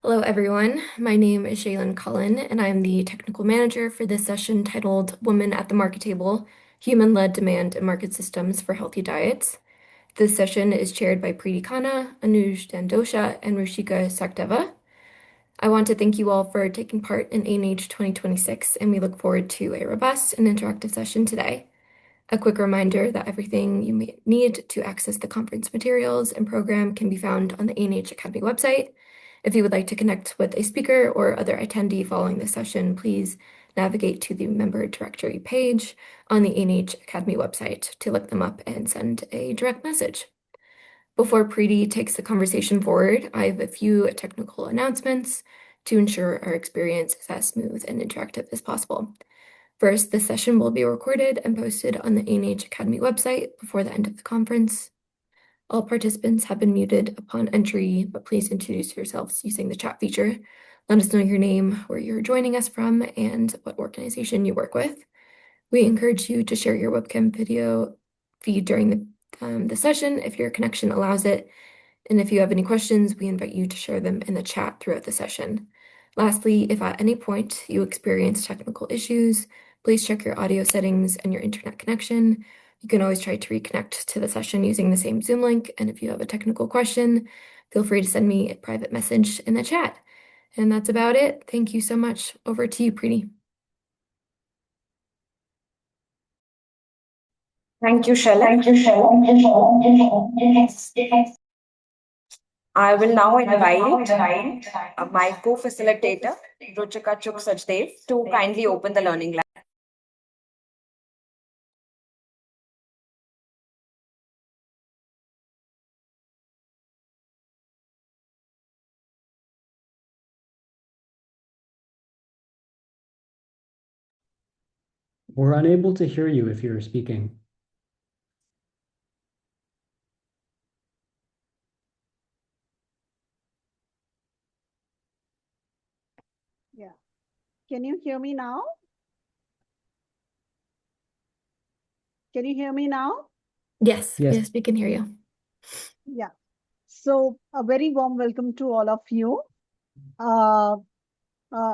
Hello, everyone. My name is Shaylin Cullen, and I'm the technical manager for this session titled Women at the Market Table, Human-Led Demand and Market Systems for Healthy Diets. This session is chaired by Preeti Khanna, Anuj Dandosha, and Rushika Sakdeva. I want to thank you all for taking part in ANH 2026, and we look forward to a robust and interactive session today. A quick reminder that everything you may need to access the conference materials and program can be found on the ANH Academy website. If you would like to connect with a speaker or other attendee following this session, please navigate to the member directory page on the ANH Academy website to look them up and send a direct message. Before Preeti takes the conversation forward, I have a few technical announcements to ensure our experience is as smooth and interactive as possible. First, this session will be recorded and posted on the ANH Academy website before the end of the conference. All participants have been muted upon entry, but please introduce yourselves using the chat feature. Let us know your name, where you're joining us from, and what organization you work with. We encourage you to share your webcam video feed during the session if your connection allows it. And if you have any questions, we invite you to share them in the chat throughout the session. Lastly, if at any point you experience technical issues, please check your audio settings and your internet connection. You can always try to reconnect to the session using the same Zoom link. And if you have a technical question, feel free to send me a private message in the chat. And that's about it. Thank you so much. Over to you, Preeti. Thank you, Shaylin. I will now invite my co-facilitator, Ruchika Chuk Sajdev, to kindly open the learning lab. We're unable to hear you if you're speaking. Yeah. Can you hear me now? Can you hear me now? Yes, we can hear you. Yeah. So a very warm welcome to all of you.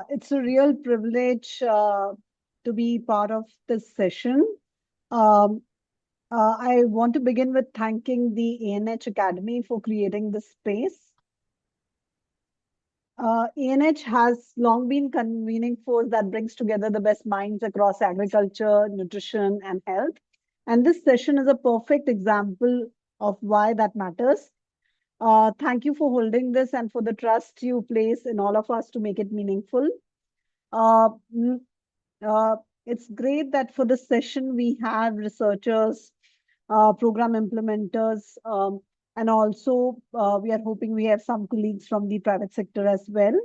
It's a real privilege to be part of this session. I want to begin with thanking the ANH Academy for creating this space. ANH has long been convening force that brings together the best minds across agriculture, nutrition, and health. And this session is a perfect example of why that matters. Thank you for holding this and for the trust you place in all of us to make it meaningful. Uh, mm, it's great that for this session we have researchers, program implementers, and also we are hoping we have some colleagues from the private sector as well.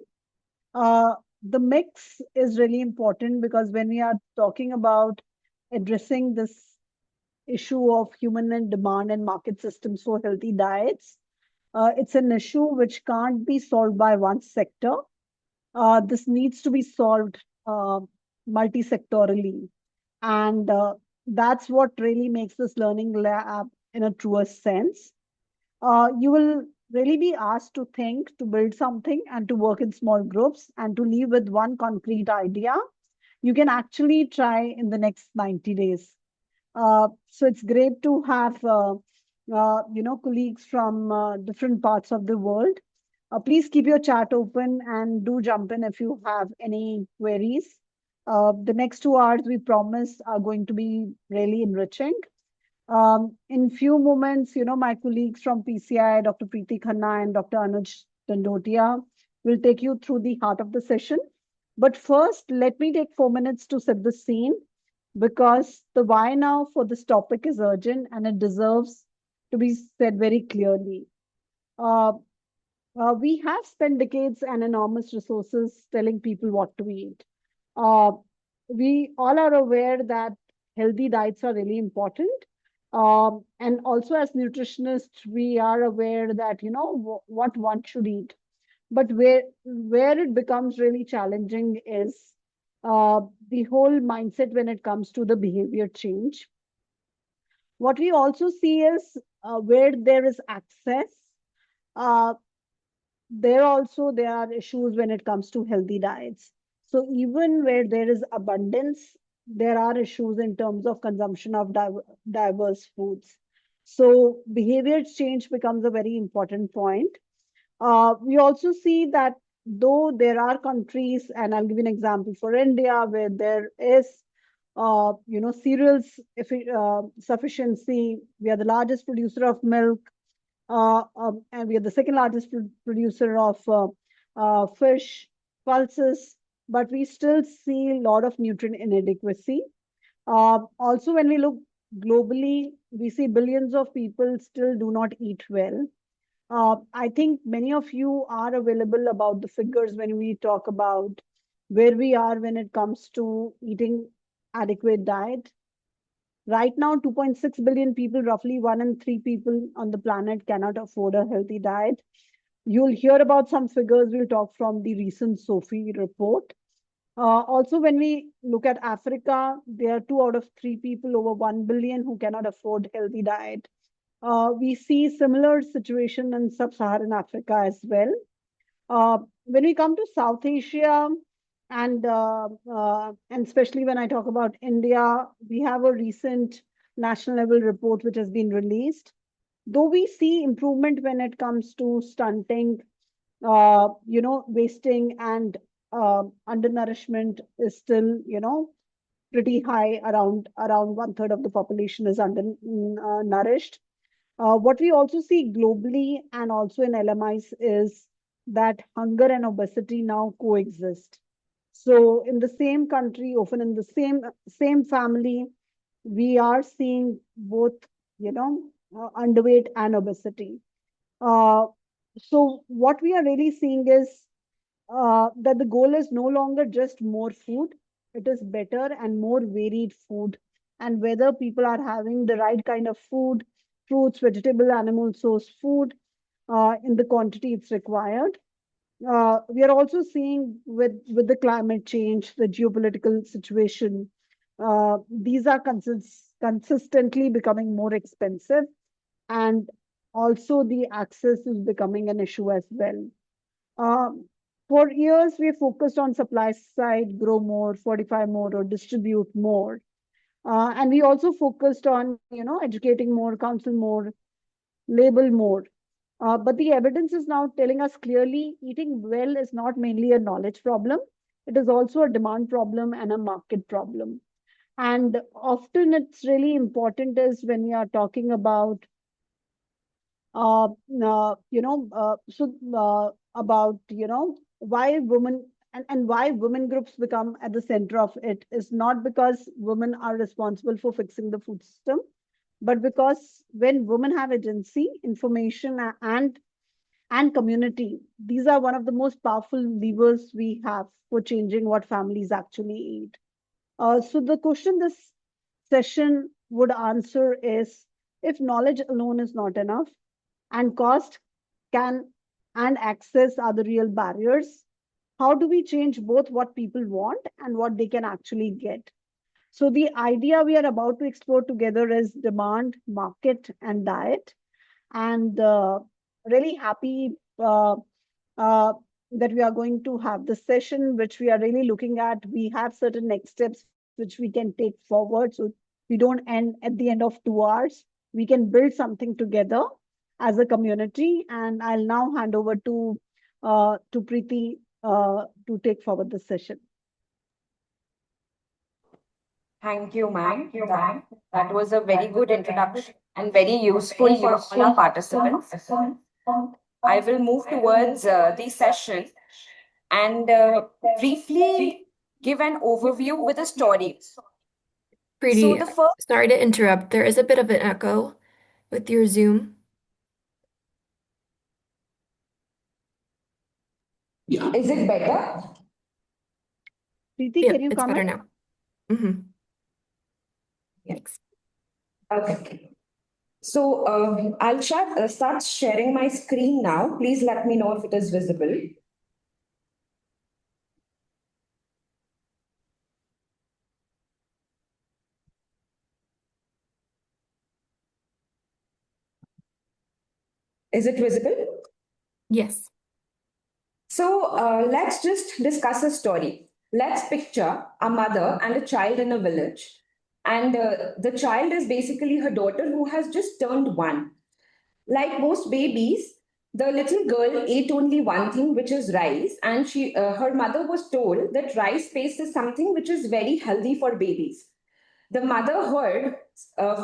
The mix is really important because when we are talking about addressing this issue of human and demand and market systems for healthy diets, it's an issue which can't be solved by one sector. This needs to be solved multi-sectorally. And that's what really makes this learning lab in a truest sense. You will really be asked to think, to build something, and to work in small groups, and to leave with one concrete idea you can actually try in the next 90 days. So it's great to have colleagues from different parts of the world. Please keep your chat open and do jump in if you have any queries. The next 2 hours, we promise, are going to be really enriching. In few moments, my colleagues from PCI, Dr. Preeti Khanna and Dr. Anuj Dandotia, will take you through the heart of the session. But first, let me take 4 minutes to set the scene, because the why now for this topic is urgent and it deserves to be said very clearly. We have spent decades and enormous resources telling people what to eat. We all are aware that healthy diets are really important. And also as nutritionists, we are aware that, what one should eat. But where it becomes really challenging is the whole mindset when it comes to the behavior change. What we also see is where there is access, uh, there are issues when it comes to healthy diets. So even where there is abundance, there are issues in terms of consumption of diverse foods. So behavior change becomes a very important point. We also see that though there are countries, and I'll give you an example for India, where there is, cereals sufficiency. We are the largest producer of milk, and we are the second largest producer of fish, pulses, but we still see a lot of nutrient inadequacy. Also, when we look globally, we see billions of people still do not eat well. I think many of you are available about the figures when we talk about where we are when it comes to eating adequate diet. Right now, 2.6 billion people, roughly 1 in 3 people on the planet, cannot afford a healthy diet. You'll hear about some figures. We'll talk from the recent SOFI report. Also, when we look at Africa, there are 2 out of 3 people, over 1 billion, who cannot afford healthy diet. We see similar situation in sub-Saharan Africa as well. When we come to South Asia, and especially when I talk about India, we have a recent national level report which has been released. Though we see improvement when it comes to stunting, wasting and undernourishment is still, pretty high. Around 1/3 of the population is undernourished. What we also see globally and also in LMIs is that hunger and obesity now coexist. So in the same country, often in the same family, we are seeing both, underweight and obesity. Uh, so what we are really seeing is that the goal is no longer just more food, it is better and more varied food. And whether people are having the right kind of food, fruits, vegetable, animal source food, in the quantity it's required. We are also seeing with the climate change, the geopolitical situation, these are consistently becoming more expensive, and also the access is becoming an issue as well. Um, for years, we focused on supply side, grow more, fortify more, or distribute more. And we also focused on, educating more, counsel more, label more. But the evidence is now telling us clearly eating well is not mainly a knowledge problem. It is also a demand problem and a market problem. And often it's really important is when we are talking about uh, about, why women and why women groups become at the center of it is not because women are responsible for fixing the food system, but because when women have agency, information, and community, these are one of the most powerful levers we have for changing what families actually eat. So the question this session would answer is, if knowledge alone is not enough, and cost can and access are the real barriers, how do we change both what people want and what they can actually get? So the idea we are about to explore together is demand, market, and diet. And really happy uh, that we are going to have this session, which we are really looking at. We have certain next steps which we can take forward. So we don't end at the end of 2 hours. We can build something together as a community. And I'll now hand over to Preeti to take forward the session. Thank you, ma'am. That was a very good introduction and very useful for all our participants. I will move towards the session and briefly give an overview with a story. Preeti, The first, sorry to interrupt. There is a bit of an echo with your Zoom. is it better? Preeti, Yep, can you it's better comment? now. Yeah. Thanks. Okay. So I'll start sharing my screen now. Please let me know if it is visible. Is it visible? Yes. So let's just discuss a story. Let's picture a mother and a child in a village. And the child is basically her daughter who has just turned one. Like most babies, the little girl ate only one thing, which is rice. And her mother was told that rice paste is something which is very healthy for babies. The mother heard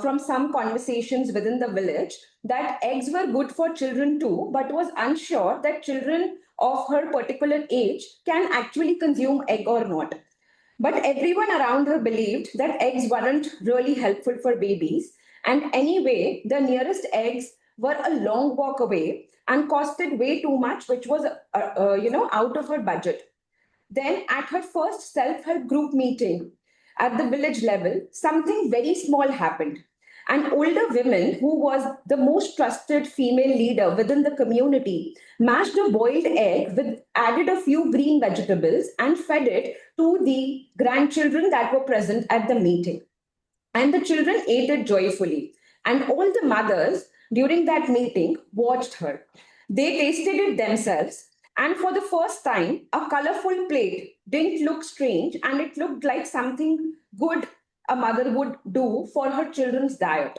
from some conversations within the village that eggs were good for children too, but was unsure that children of her particular age can actually consume egg or not. But everyone around her believed that eggs weren't really helpful for babies. And anyway, the nearest eggs were a long walk away and costed way too much, which was, out of her budget. Then, at her first self help group meeting at the village level, something very small happened. An older woman, who was the most trusted female leader within the community, mashed a boiled egg with added a few green vegetables and fed it to the grandchildren that were present at the meeting. And the children ate it joyfully. And all the mothers during that meeting watched her. They tasted it themselves. And for the first time, a colorful plate didn't look strange and it looked like something good a mother would do for her children's diet.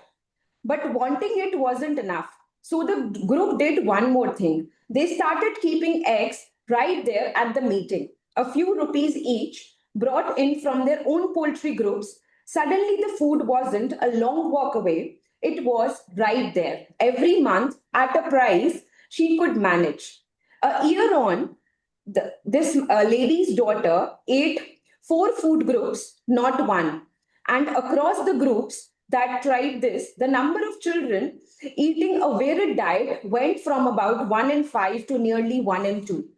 But wanting it wasn't enough. So the group did one more thing. They started keeping eggs right there at the meeting, a few rupees each, brought in from their own poultry groups. Suddenly, the food wasn't a long walk away, it was right there, every month at a price she could manage. A year on, this lady's daughter ate four food groups, not one. And across the groups that tried this, the number of children eating a varied diet went from about 1 in 5 to nearly 1 in 2.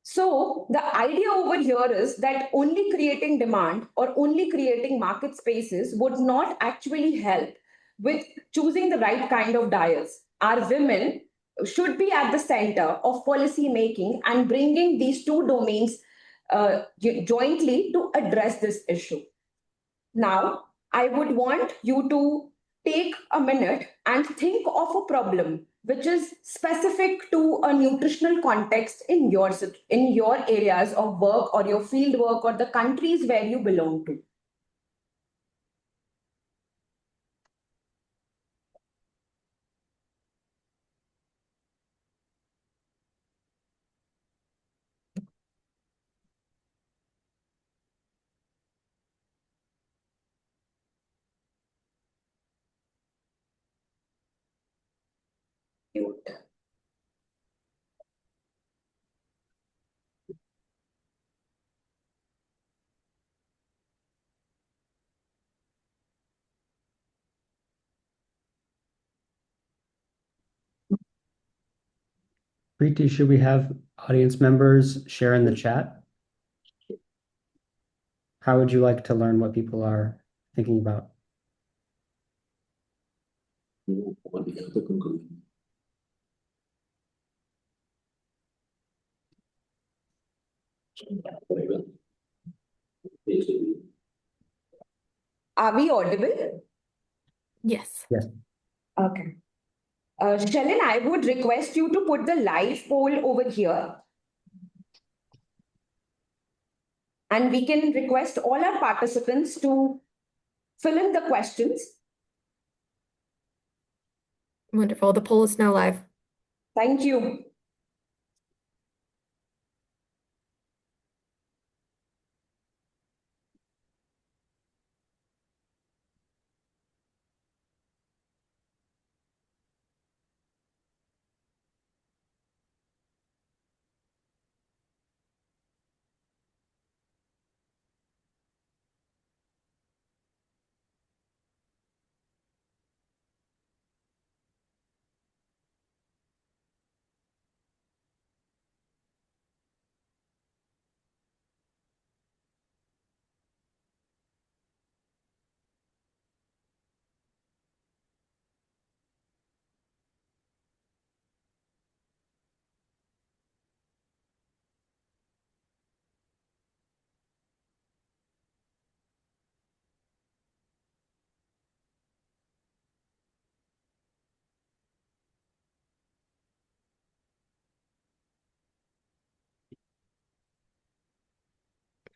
So, the idea over here is that only creating demand or only creating market spaces would not actually help with choosing the right kind of diets. Our women should be at the center of policy making and bringing these two domains jointly to address this issue. Now, I would want you to take a minute and think of a problem which is specific to a nutritional context in in your areas of work or your field work or the countries where you belong to. Preeti, should we have audience members share in the chat? How would you like to learn what people are thinking about? Are we audible? Yes. Yes. Okay. Shalin, I would request you to put the live poll over here and we can request all our participants to fill in the questions. Wonderful. The poll is now live. Thank you.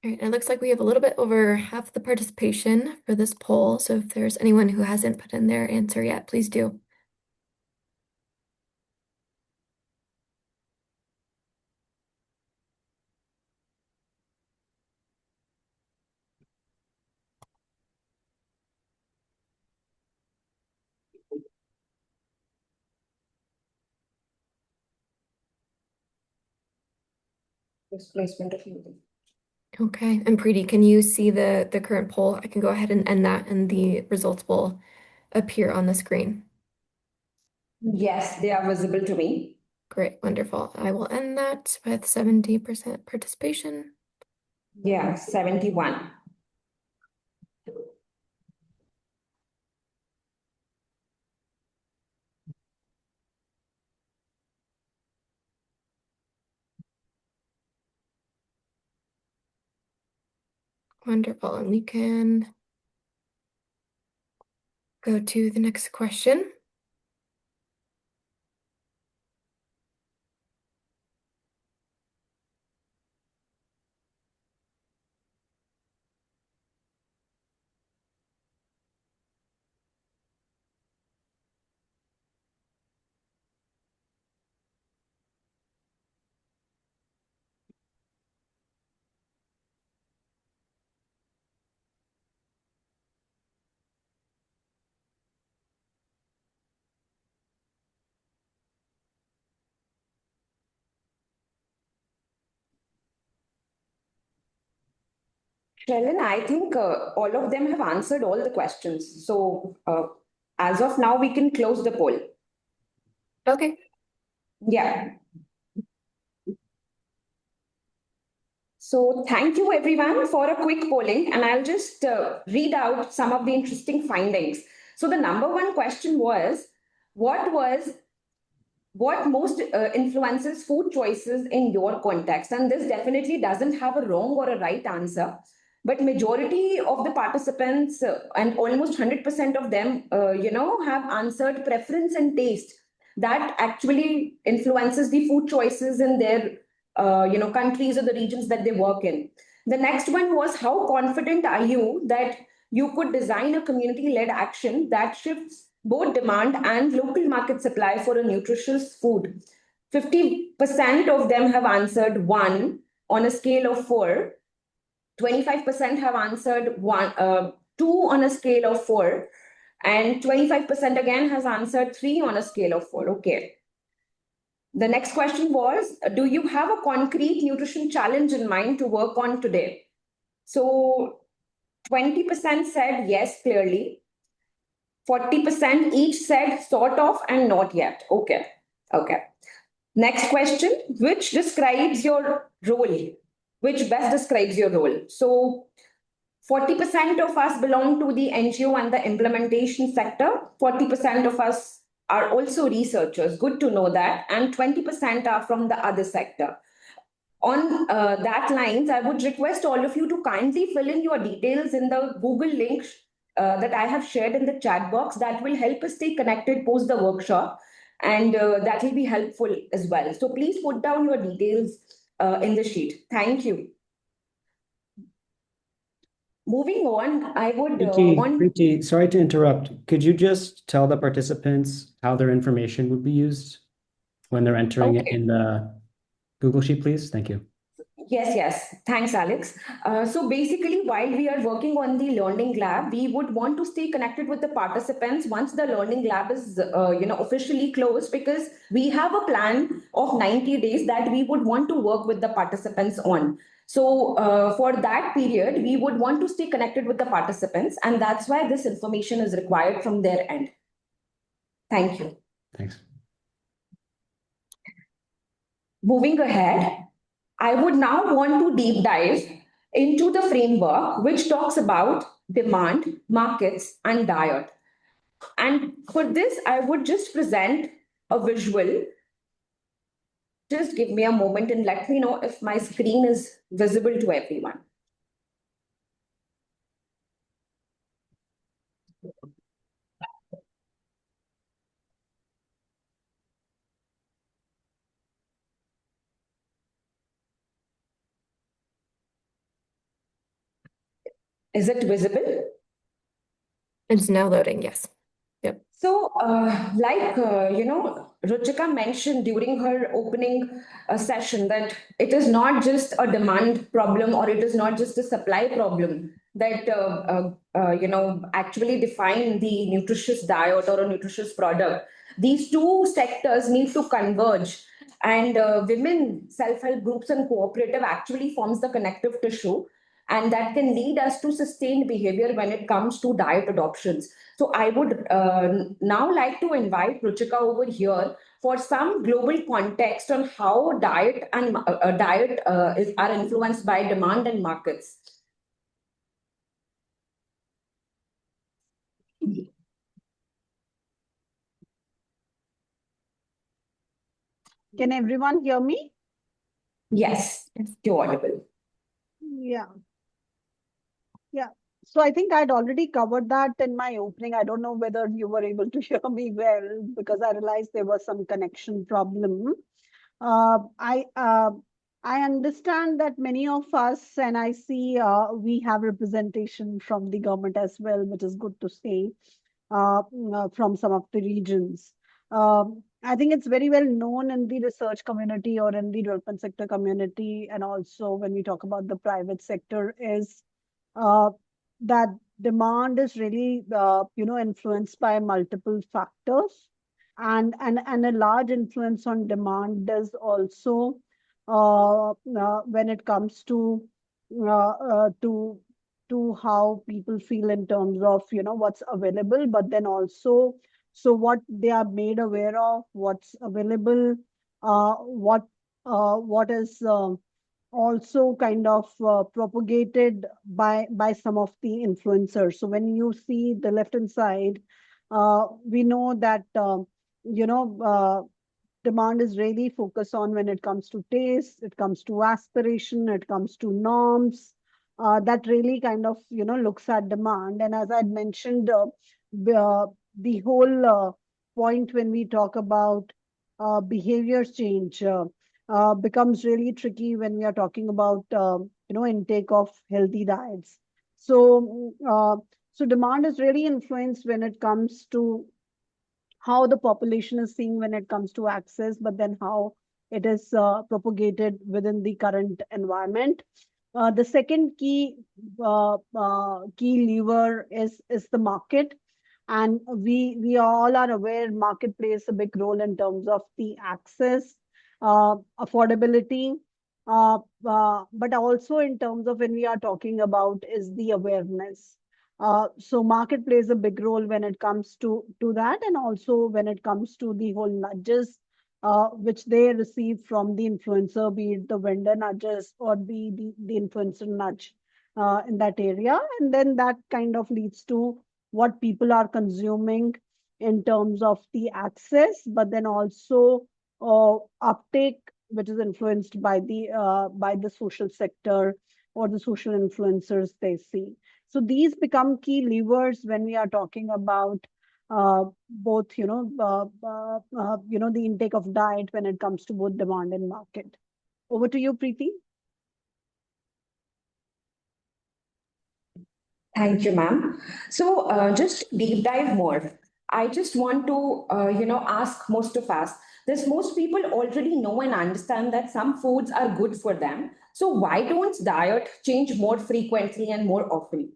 All right, it looks like we have a little bit over half the participation for this poll. So if there's anyone who hasn't put in their answer yet, please do. Displacement of using. Okay, and Preeti, can you see the current poll? I can go ahead and end that, and the results will appear on the screen. Yes, they are visible to me. Great, wonderful. I will end that with 70% participation. Yeah, 71. Wonderful, and we can go to the next question. Shailen, I think all of them have answered all the questions. So as of now, we can close the poll. Okay, Yeah. So thank you everyone for a quick polling, and I'll just read out some of the interesting findings. So the number one question was, what was what most influences food choices in your context? And this definitely doesn't have a wrong or a right answer, but majority of the participants and almost 100% of them have answered preference and taste. That actually influences the food choices in their countries or the regions that they work in. The next one was, how confident are you that you could design a community led action that shifts both demand and local market supply for a nutritious food? 50% of them have answered 1 on a scale of 4. 25% have answered 2 on a scale of 4. And 25% again has answered 3 on a scale of 4. Okay. The next question was, do you have a concrete nutrition challenge in mind to work on today? So 20% said yes, clearly. 40% each said sort of and not yet. Okay. Okay. Next question, which describes your role? Which best describes your role? So 40% of us belong to the NGO and the implementation sector. 40% of us are also researchers. Good to know that. And 20% are from the other sector. On that lines, I would request all of you to kindly fill in your details in the Google link that I have shared in the chat box. That will help us stay connected post the workshop, and that will be helpful as well. So please put down your details in the sheet. Thank you. Moving on, I would Preeti, sorry to interrupt. Could you just tell the participants how their information would be used when they're entering it in the Google Sheet, please? Thank you. Yes, yes. Thanks, Alex. So basically, while we are working on the learning lab, we would want to stay connected with the participants once the learning lab is, officially closed, because we have a plan of 90 days that we would want to work with the participants on. So for that period, we would want to stay connected with the participants, and that's why this information is required from their end. Thank you. Thanks. Moving ahead, I would now want to deep dive into the framework which talks about demand, markets, and diet. And for this, I would just present a visual. Just give me a moment and let me know if my screen is visible to everyone. Is it visible? It's now loading, yes. Yep. So, Ruchika mentioned during her opening session that it is not just a demand problem or it is not just a supply problem that, actually define the nutritious diet or a nutritious product. These two sectors need to converge, and women self-help groups and cooperative actually forms the connective tissue, and that can lead us to sustained behavior when it comes to diet adoptions. So I would now like to invite Ruchika over here for some global context on how are influenced by demand and markets. Can everyone hear me? Yes, you're audible. Yeah. Yeah. So I think I'd already covered that in my opening. I don't know whether you were able to hear me well because I realized there was some connection problem. Uh, I uh, I understand that many of us, and I see we have representation from the government as well, which is good to see from some of the regions. I think it's very well known in the research community or in the development sector community, and also when we talk about the private sector, is uh, that demand is really influenced by multiple factors, and a large influence on demand is also when it comes uh, uh, to to how people feel in terms of what's available, but then also so what they are made aware of, what's available, what is also kind of propagated by some of the influencers. So when you see the left hand side, we know that you know demand is really focused on when it comes to taste, it comes to aspiration, it comes to norms. That really kind of looks at demand. And as I mentioned, the whole point when we talk about behavior change becomes really tricky when we are talking about intake of healthy diets. So so demand is really influenced when it comes to how the population is seeing when it comes to access, but then how it is propagated within the current environment. The second key lever is the market, and we all are aware market plays a big role in terms of the access, affordability, but also in terms of when we are talking about is the awareness. So market plays a big role when it comes to that, and also when it comes to the whole nudges which they receive from the influencer, be it the vendor nudges or the influencer nudge in that area. And then that kind of leads to what people are consuming in terms of the access, but then also uptake, which is influenced by the social sector or the social influencers they see. So these become key levers when we are talking about both, the intake of diet when it comes to both demand and market. Over to you, Preeti. Thank you, ma'am. So, just deep dive more. I just want to, ask most of us. This most people already know and understand that some foods are good for them. So, why don't diet change more frequently and more often?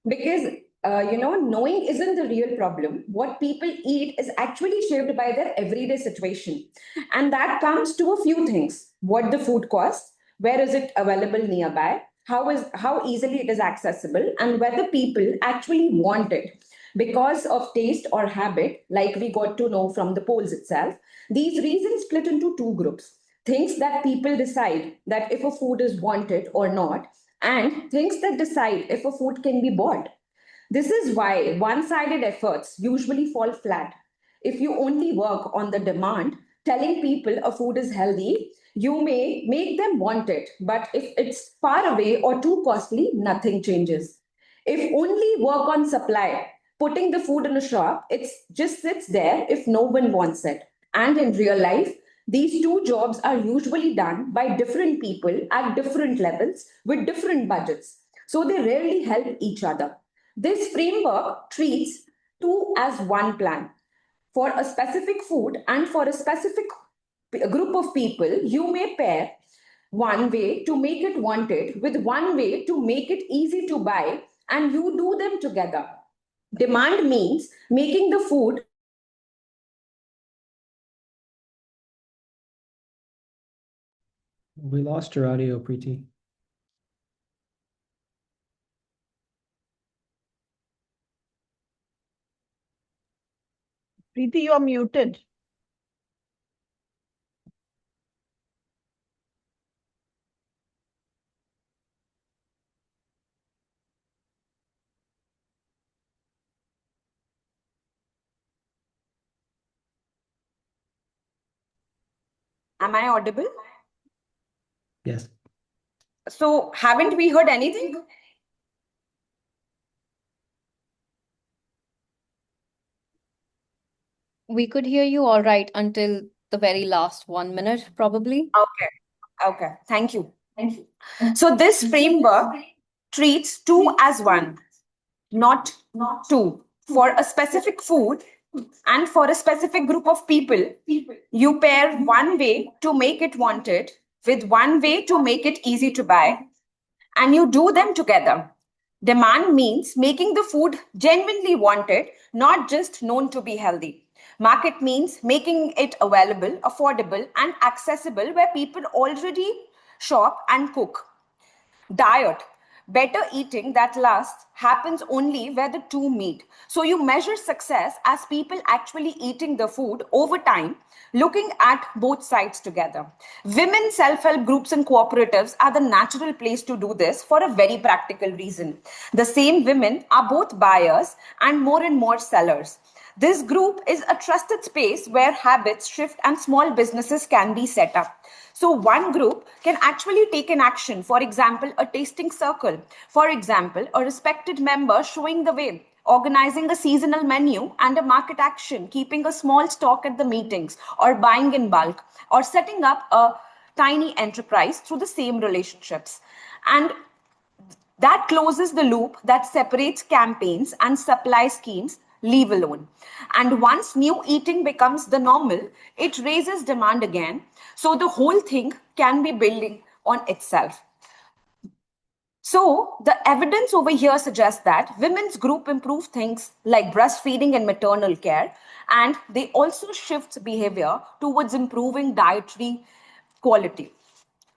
Because knowing isn't the real problem. What people eat is actually shaped by their everyday situation, and that comes to a few things: what the food costs, where is it available nearby, how easily it is accessible, and whether people actually want it because of taste or habit, like we got to know from the polls itself. These reasons split into two groups: things that people decide that if a food is wanted or not, and things that decide if a food can be bought. This is why one sided efforts usually fall flat. If you only work on the demand, telling people a food is healthy, you may make them want it. But if it's far away or too costly, nothing changes. If only work on supply, putting the food in a shop, it just sits there if no one wants it. And in real life, these two jobs are usually done by different people at different levels with different budgets. so they rarely help each other. This framework treats two as one plan. For a specific food and for a specific group of people, you may pair one way to make it wanted with one way to make it easy to buy, and you do them together. Demand means making the food. We lost your audio, Preeti. Preeti, you're muted. Am I audible? Yes. So, haven't we heard anything? We could hear you all right until the very last 1 minute, probably. Okay. Thank you. So, this framework treats two as one, not two. For a specific food and for a specific group of people, you pair one way to make it wanted with one way to make it easy to buy, and you do them together. Demand means making the food genuinely wanted, not just known to be healthy. Market means making it available, affordable, and accessible where people already shop and cook. Diet. Better eating that lasts happens only where the two meet. So you measure success as people actually eating the food over time, looking at both sides together. Women self help groups and cooperatives are the natural place to do this for a very practical reason. The same women are both buyers and more sellers. This group is a trusted space where habits shift and small businesses can be set up. So, one group can actually take an action, for example, a tasting circle, for example, a respected member showing the way, organizing a seasonal menu and a market action, keeping a small stock at the meetings, or buying in bulk, or setting up a tiny enterprise through the same relationships. And that closes the loop that separates campaigns and supply schemes leave alone. And once new eating becomes the normal, it raises demand again. So the whole thing can be building on itself. So the evidence over here suggests that women's group improve things like breastfeeding and maternal care, and they also shift behavior towards improving dietary quality.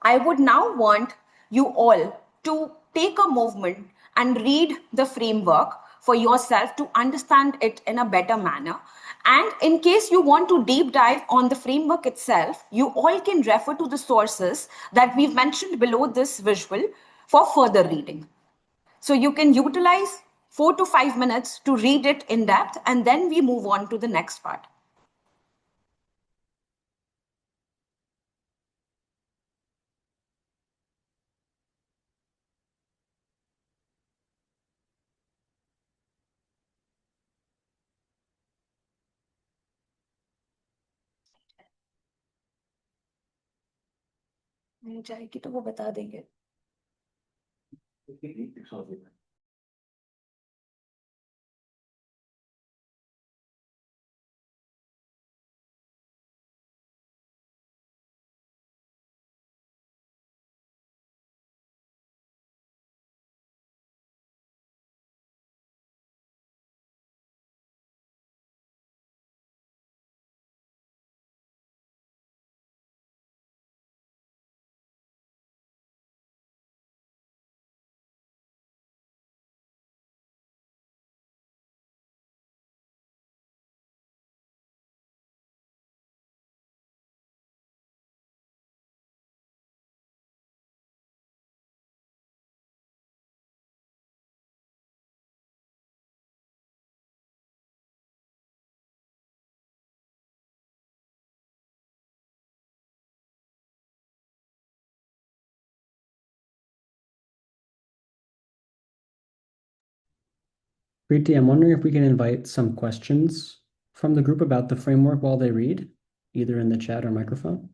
I would now want you all to take a moment and read the framework for yourself to understand it in a better manner. And in case you want to deep dive on the framework itself, you all can refer to the sources that we've mentioned below this visual for further reading. So you can utilize 4 to 5 minutes to read it in depth, and then we move on to the next part. नहीं जाएगी तो वो बता देंगे. Preeti, I'm wondering if we can invite some questions from the group about the framework while they read, either in the chat or microphone.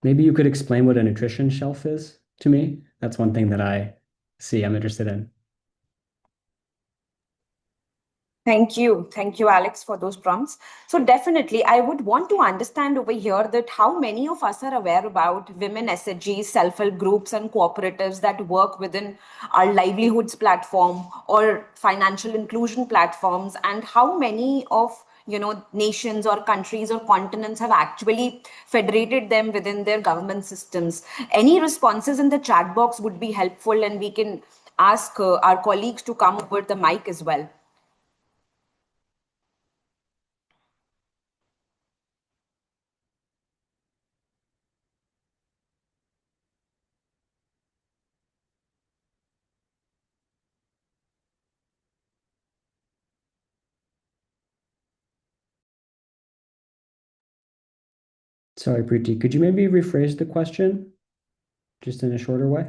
Maybe you could explain what a nutrition shelf is to me. That's one thing that I'm interested in. Thank you. Thank you, Alex, for those prompts. So definitely, I would want to understand over here that how many of us are aware about women SHGs, self-help groups and cooperatives that work within our livelihoods platform or financial inclusion platforms, and how many of nations or countries or continents have actually federated them within their government systems. Any responses in the chat box would be helpful, and we can ask our colleagues to come over the mic as well. Sorry, Preeti, could you maybe rephrase the question just in a shorter way?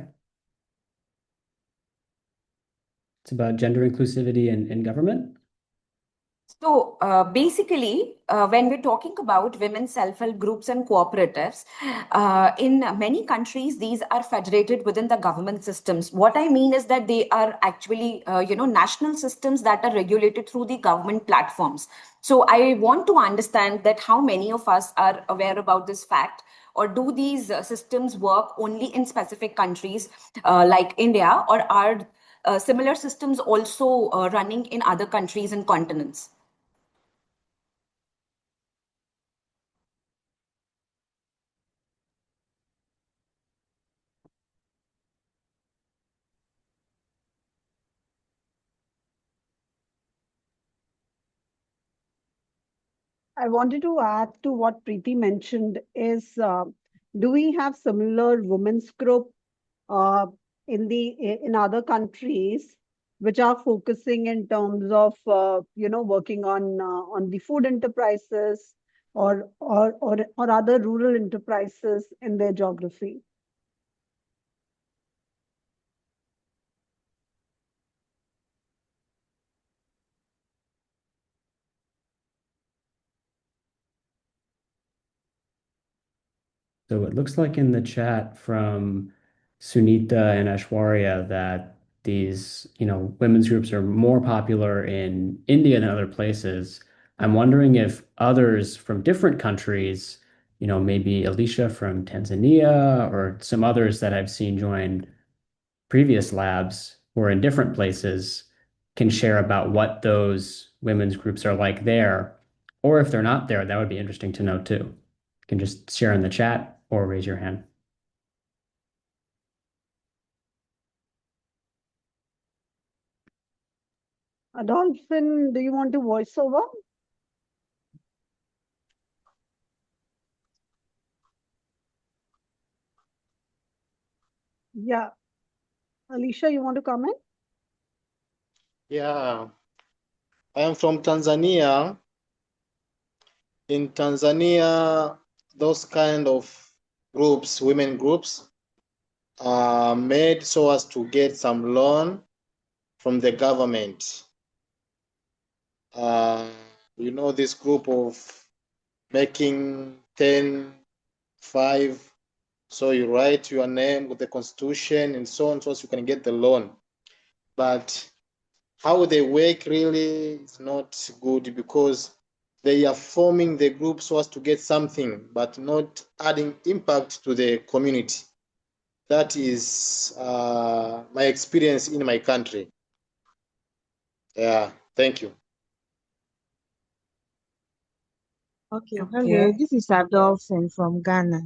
It's about gender inclusivity in government. So basically, when we're talking about women's self-help groups and cooperatives, in many countries, these are federated within the government systems. What I mean is that they are actually, national systems that are regulated through the government platforms. So I want to understand that how many of us are aware about this fact, or do these systems work only in specific countries like India, or are similar systems also running in other countries and continents? I wanted to add to what Preeti mentioned is, do we have similar women's group uh, in other countries which are focusing in terms of working on the food enterprises or other rural enterprises in their geography? So it looks like in the chat from Sunita and Ashwarya that these, women's groups are more popular in India than other places. I'm wondering if others from different countries, maybe Alicia from Tanzania or some others that I've seen join previous labs who are in different places can share about what those women's groups are like there. Or if they're not there, that would be interesting to know too. You can just share in the chat or raise your hand. Adolphin, do you want to voice over? Yeah. Alicia, you want to comment? Yeah, I am from Tanzania. In Tanzania, those kind of groups, women groups, are made so as to get some loan from the government. This group of making 10, 5, so you write your name with the constitution and so on, so you can get the loan. But how they work really is not good, because they are forming the group so as to get something, but not adding impact to the community. That is my experience in my country. Yeah, thank you. Okay, hello, this is Adolphin from Ghana.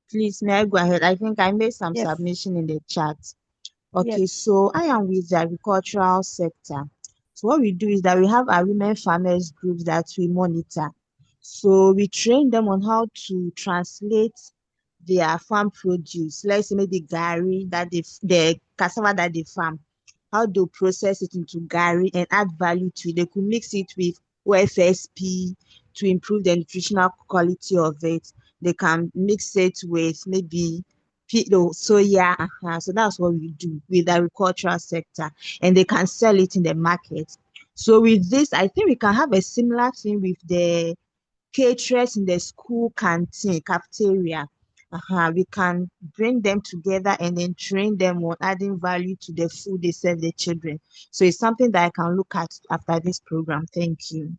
Please, may I go ahead? I think I made some Yes. submission in the chat. Okay, Yes. so I am with the agricultural sector. So what we do is that we have our women farmers groups that we monitor. So we train them on how to translate their farm produce. Let's say maybe gari that the cassava that they farm, how they process it into gari and add value to it. They could mix it with OFSP to improve the nutritional quality of it. They can mix it with maybe soya. So that's what we do with the agricultural sector, and they can sell it in the market. So with this, I think we can have a similar thing with the caterers in the school canteen, cafeteria. we can bring them together and then train them on adding value to the food they serve the children. So it's something that I can look at after this program. Thank you.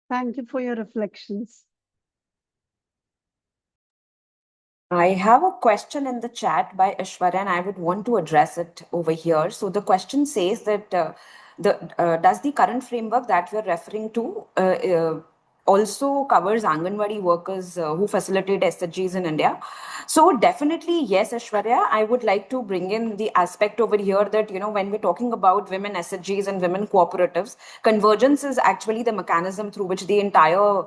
Thank you for your reflections. I have a question in the chat by Ashwarya, and I would want to address it over here. So the question says that does the current framework that we're referring to also covers Anganwadi workers who facilitate SHGs in India? So definitely yes, Ashwarya. I would like to bring in the aspect over here that when we're talking about women SHGs and women cooperatives, convergence is actually the mechanism through which the entire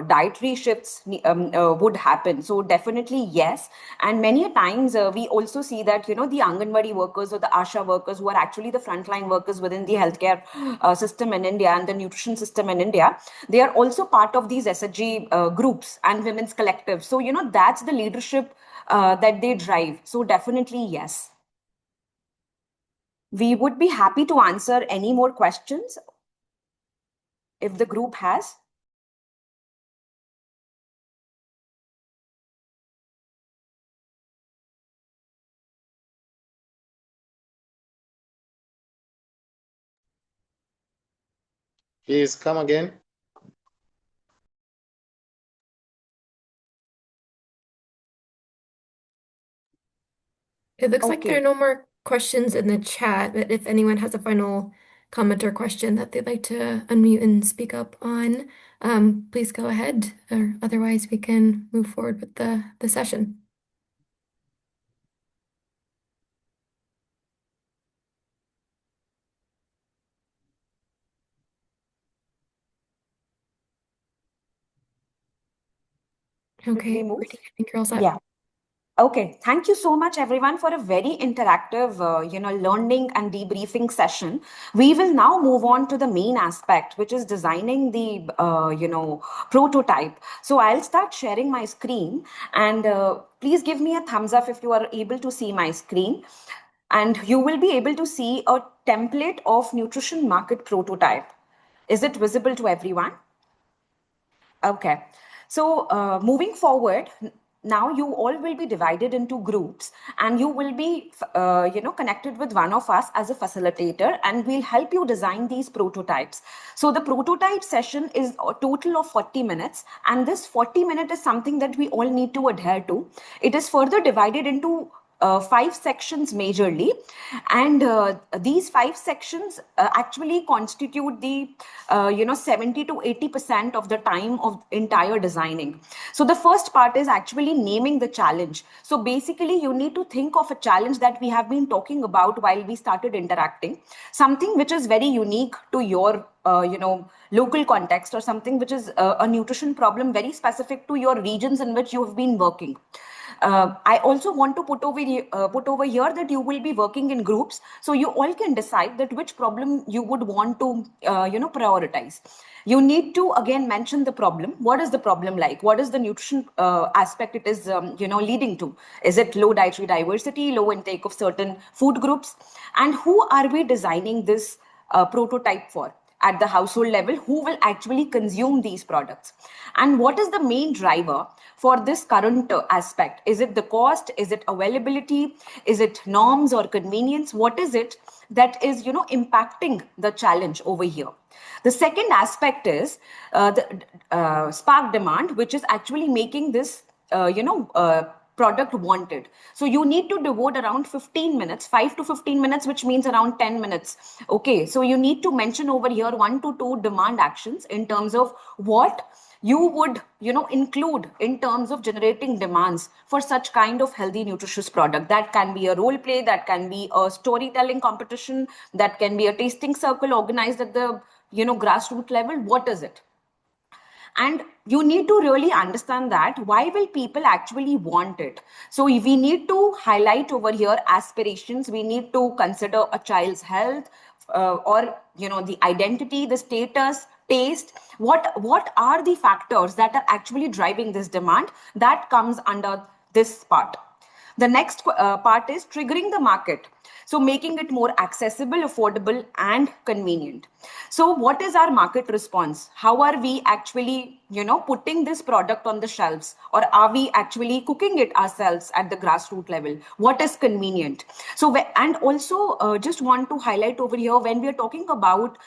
dietary shifts would happen. So definitely yes, and many a times we also see that the Anganwadi workers or the ASHA workers who are actually the frontline workers within the healthcare system in India and the nutrition system in India, they are also part of these SHG groups and women's collectives. So that's the leadership that they drive. So definitely yes. We would be happy to answer any more questions if the group has. Please come again. It looks like there are Okay. no more questions in the chat, but if anyone has a final comment or question that they'd like to unmute and speak up on, please go ahead, or otherwise we can move forward with the session. Should Okay, we move? Brittany, I think you're all set. Yeah. Okay, thank you so much everyone for a very interactive, learning and debriefing session. We will now move on to the main aspect, which is designing the, prototype. So I'll start sharing my screen, and please give me a thumbs up if you are able to see my screen. And you will be able to see a template of nutrition market prototype. Is it visible to everyone? Okay. So moving forward, now you all will be divided into groups, and you will be, connected with one of us as a facilitator, and we'll help you design these prototypes. So the prototype session is a total of 40 minutes, and this 40 minute is something that we all need to adhere to. It is further divided into 5 sections majorly, and these 5 sections actually constitute the 70 to 80% of the time of entire designing. So the first part is actually naming the challenge. So basically you need to think of a challenge that we have been talking about while we started interacting, something which is very unique to your local context, or something which is a nutrition problem very specific to your regions in which you have been working. I also want to put over here that you will be working in groups, so you all can decide that which problem you would want to prioritize. You need to again mention the problem. What is the problem like? What is the nutrition aspect it is leading to? Is it low dietary diversity, low intake of certain food groups? And who are we designing this prototype for? At the household level, who will actually consume these products, and what is the main driver for this current aspect? Is it the cost? Is it availability? Is it norms or convenience? What is it that is impacting the challenge over here? The second aspect is the spark demand, which is actually making this product wanted. So you need to devote around 15 minutes, 5 to 15 minutes, which means around 10 minutes. Okay, so you need to mention over here 1 to 2 demand actions in terms of what you would include in terms of generating demands for such kind of healthy nutritious product. That can be a role play, that can be a storytelling competition, that can be a tasting circle organized at the grassroots level. What is it? And you need to really understand that why will people actually want it. So we need to highlight over here aspirations. We need to consider a child's health, or the identity, the status, taste. What are the factors that are actually driving this demand? That comes under this part. The next part is triggering the market. So making it more accessible, affordable, and convenient. So what is our market response? How are we actually, putting this product on the shelves, or are we actually cooking it ourselves at the grassroots level? What is convenient? So, and also just want to highlight over here, when we are talking about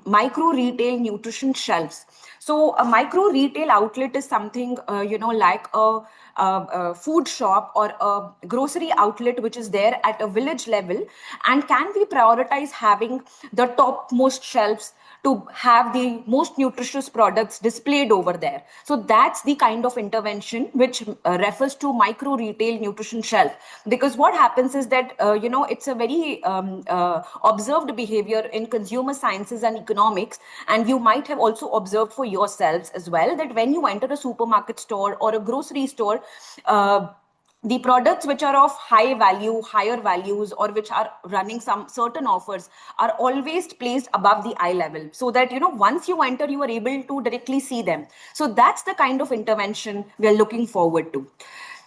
micro retail nutrition shelves. So a micro retail outlet is something, like a food shop or a grocery outlet which is there at a village level. And can we prioritize having the topmost shelves to have the most nutritious products displayed over there? So that's the kind of intervention which refers to micro retail nutrition shelf. Because what happens is that, it's a very observed behavior in consumer sciences and economics. And you might have also observed for yourselves as well, that when you enter a supermarket store or a grocery store, the products which are of high value, higher values, or which are running some certain offers are always placed above the eye level, so that, once you enter, you are able to directly see them. So that's the kind of intervention we are looking forward to.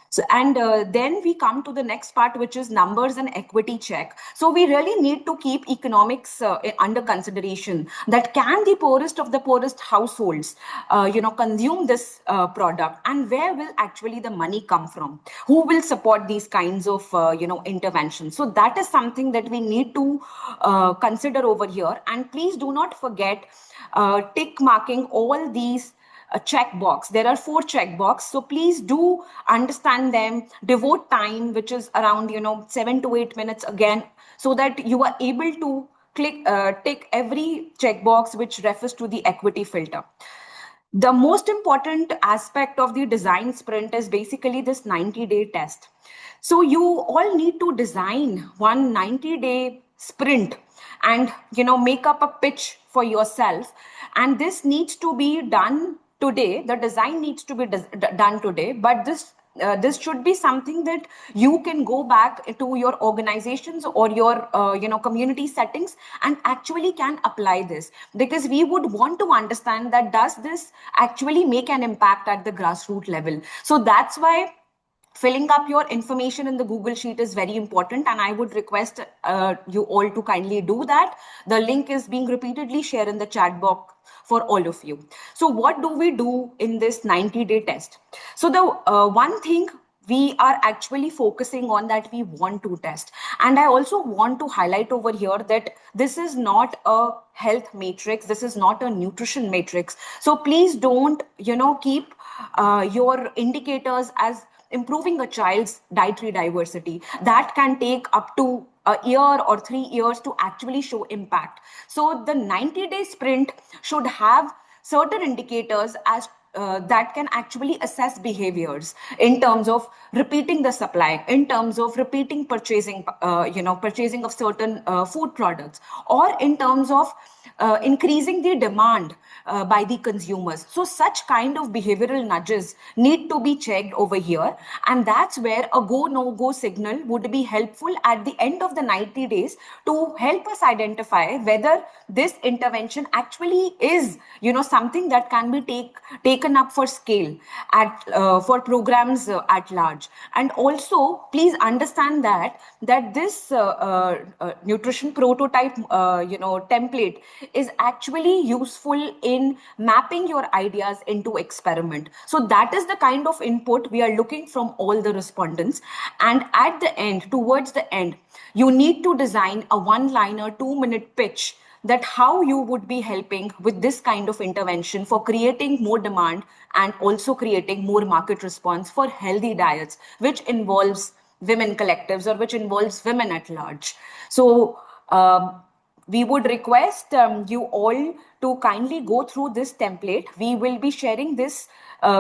So, and then we come to the next part, which is numbers and equity check. So we really need to keep economics under consideration. That can the poorest of the poorest households, consume this product, and where will actually the money come from? Who will support these kinds of, interventions? So that is something that we need to consider over here. And please do not forget tick marking all these a checkbox. There are 4 checkbox. So please do understand them, devote time, which is around, 7 to 8 minutes again, so that you are able to tick every checkbox which refers to the equity filter. The most important aspect of the design sprint is basically this 90-day test. So you all need to design one 90-day sprint and, make up a pitch for yourself. And this needs to be done today. The design needs to be done today, but this should be something that you can go back to your organizations or your community settings and actually can apply this, because we would want to understand that does this actually make an impact at the grassroots level. So that's why filling up your information in the Google Sheet is very important, and I would request you all to kindly do that. The link is being repeatedly shared in the chat box for all of you. So what do we do in this 90-day test? So the one thing we are actually focusing on that we want to test. And I also want to highlight over here that this is not a health matrix. This is not a nutrition matrix. So please don't, keep your indicators as improving a child's dietary diversity. That can take up to a year or 3 years to actually show impact. So the 90-day sprint should have certain indicators as that can actually assess behaviors in terms of repeating the supply, in terms of repeating purchasing, purchasing of certain food products, or in terms of increasing the demand by the consumers. So such kind of behavioral nudges need to be checked over here. And that's where a go, no go signal would be helpful at the end of the 90 days to help us identify whether this intervention actually is, something that can be taken up for scale at for programs at large. And also please understand that this nutrition prototype template is actually useful in mapping your ideas into experiment. So that is the kind of input we are looking from all the respondents. And at the end, towards the end, you need to design a one-liner, 2-minute pitch that how you would be helping with this kind of intervention for creating more demand and also creating more market response for healthy diets, which involves women collectives or which involves women at large. So we would request you all to kindly go through this template. We will be sharing this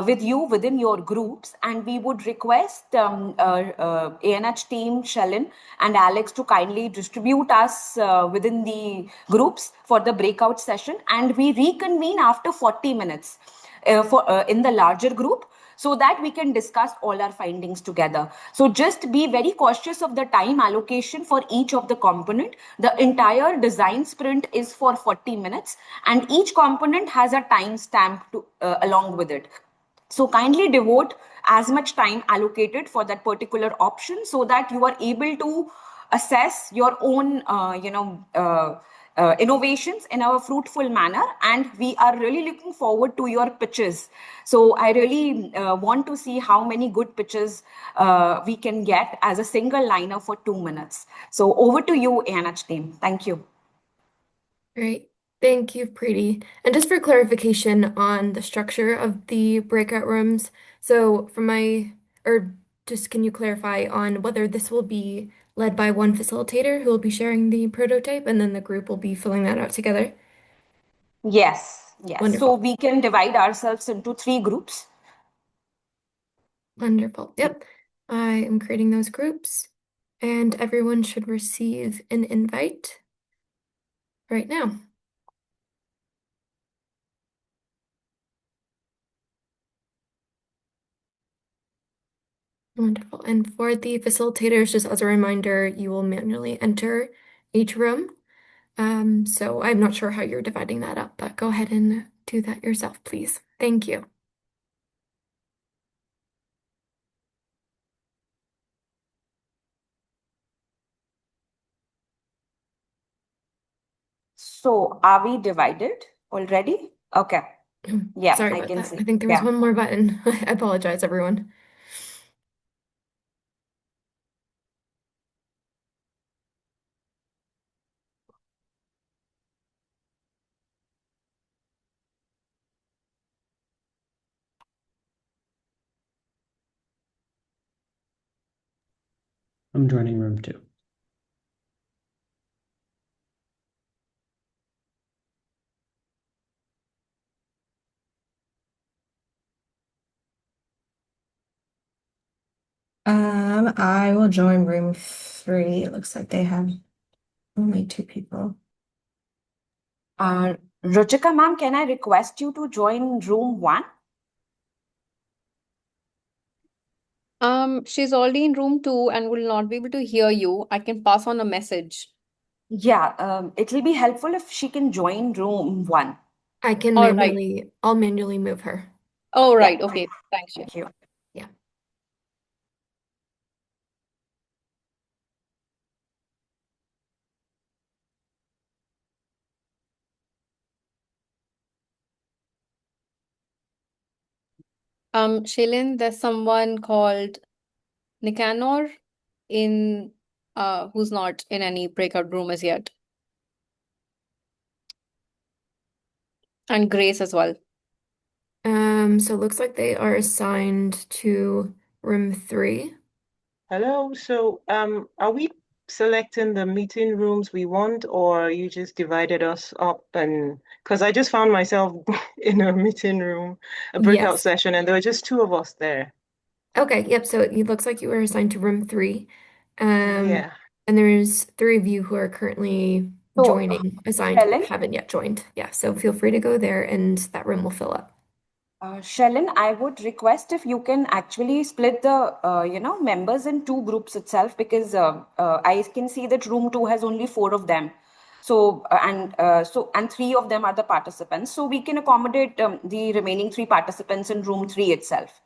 with you within your groups, and we would request ANH team, Shellen and Alex, to kindly distribute us within the groups for the breakout session, and we reconvene after 40 minutes in the larger group, so that we can discuss all our findings together. So just be very cautious of the time allocation for each of the component. The entire design sprint is for 40 minutes, and each component has a time stamp along with it. So kindly devote as much time allocated for that particular option, so that you are able to assess your own, innovations in a fruitful manner, and we are really looking forward to your pitches. So I really want to see how many good pitches we can get as a single liner for 2 minutes. So over to you, ANH team. Thank you. Great. Thank you, Preeti. And just for clarification on the structure of the breakout rooms, so or just can you clarify on whether this will be led by one facilitator who will be sharing the prototype and then the group will be filling that out together? Yes, yes. So Wonderful. we can divide ourselves into 3 groups. Wonderful. Yep. I am creating those groups and everyone should receive an invite right now. Wonderful. And for the facilitators, just as a reminder, you will manually enter each room. So I'm not sure how you're dividing that up, but go ahead and do that yourself, please. Thank you. So are we divided already? Okay. Yeah, Sorry I about can that. see. I think there was Yeah. one more button. I apologize, everyone. I'm joining room 2. I will join room 3. It looks like they have only 2 people. Ruchika ma'am, can I request you to join room 1? She's already in room 2 and will not be able to hear you. I can pass on a message. Yeah, it will be helpful if she can join room 1. All right. I'll manually move her. Oh, Yeah, right. Okay. Thanks, Shay. thank you. Yeah. Shailin, there's someone called Nicanor in who's not in any breakout room as yet. And Grace as well. So it looks like they are assigned to room 3. Hello. So, are we selecting the meeting rooms we want, or you just divided us up? And because I just found myself in a meeting room, a breakout Yes. session, and there were just 2 of us there. Okay, yep. So it looks like you were assigned to room 3. Um, Yeah. and there's 3 of you who are currently So, assigned, but Shailen, haven't yet joined. Yeah, so feel free to go there and that room will fill up. Shailen, I would request if you can actually split the members in 2 groups itself, because I can see that room 2 has only 4 of them. So and 3 of them are the participants. So we can accommodate the remaining 3 participants in room 3 itself.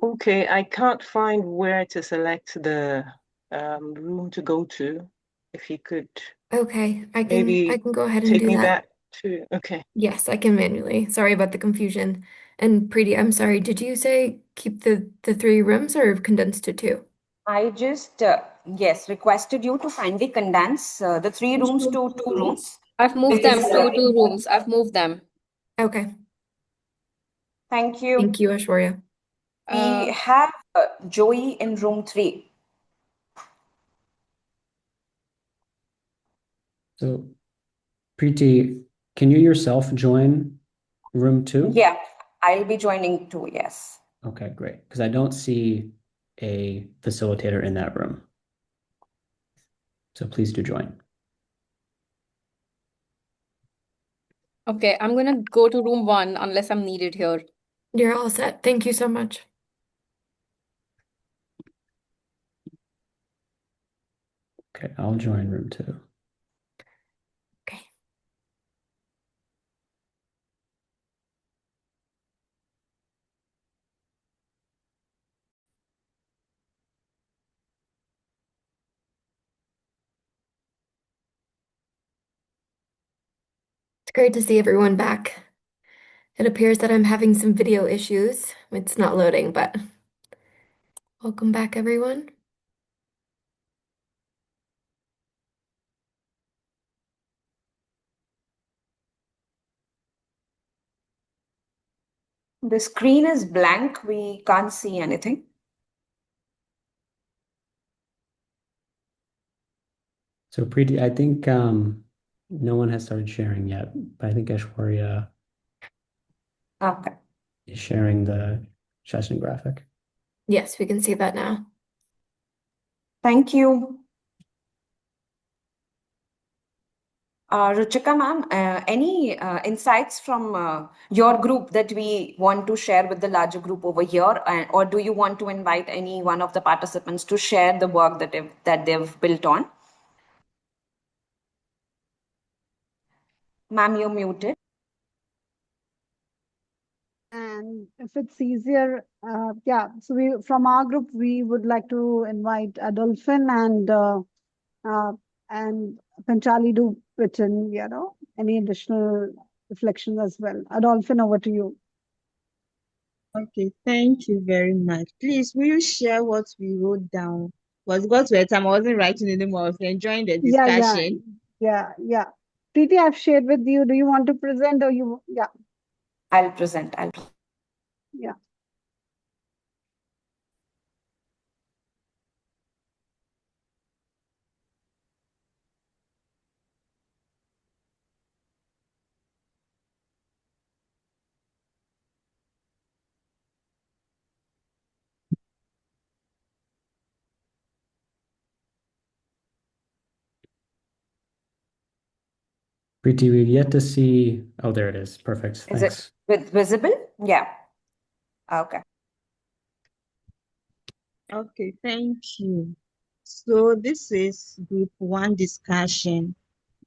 Okay. I can't find where to select the room to go to. If you could Okay, I maybe can go ahead and take do me that. back to. Okay. Yes, I can manually. Sorry about the confusion. And Preeti, I'm sorry, did you say keep the 3 rooms or condense to 2? I just, yes, requested you to kindly condense the 3 rooms to 2 rooms. I've moved them Because, to 2 rooms. I've moved them. Okay. thank you. Thank you, Ashwarya. We Uh, have Joey in room 3. So, Preeti, can you yourself join room 2? Yeah, I'll be joining too, yes. Okay, great. Because I don't see a facilitator in that room. So please do join. okay, I'm gonna go to room 1 unless I'm needed here. You're all set. Thank you so much. Okay, I'll join room 2. Okay. Great to see everyone back. It appears that I'm having some video issues. It's not loading, but welcome back, everyone. The screen is blank. We can't see anything. So Preeti, I think no one has started sharing yet, but I think Aishwarya Okay. is sharing the session graphic. Yes, we can see that now. Thank you. Ruchika ma'am, any insights from your group that we want to share with the larger group over here, or do you want to invite any one of the participants to share the work that they've built on? Ma'am, you're muted. And if it's easier, yeah, so from our group, we would like to invite Adolphin and Panchali to pitch in, any additional reflections as well. Adolphin, over to you. Okay, thank you very much. Please, will you share what we wrote down? Was got to a time I wasn't writing anymore. I was enjoying the discussion. Yeah. Preeti, I've shared with you. Do you want to present or you? Yeah. I'll present. Yeah. Preeti, we've yet to see. Oh, there it is. Perfect. Is Thanks. it visible? Yeah. Okay. Okay, thank you. So this is group one discussion.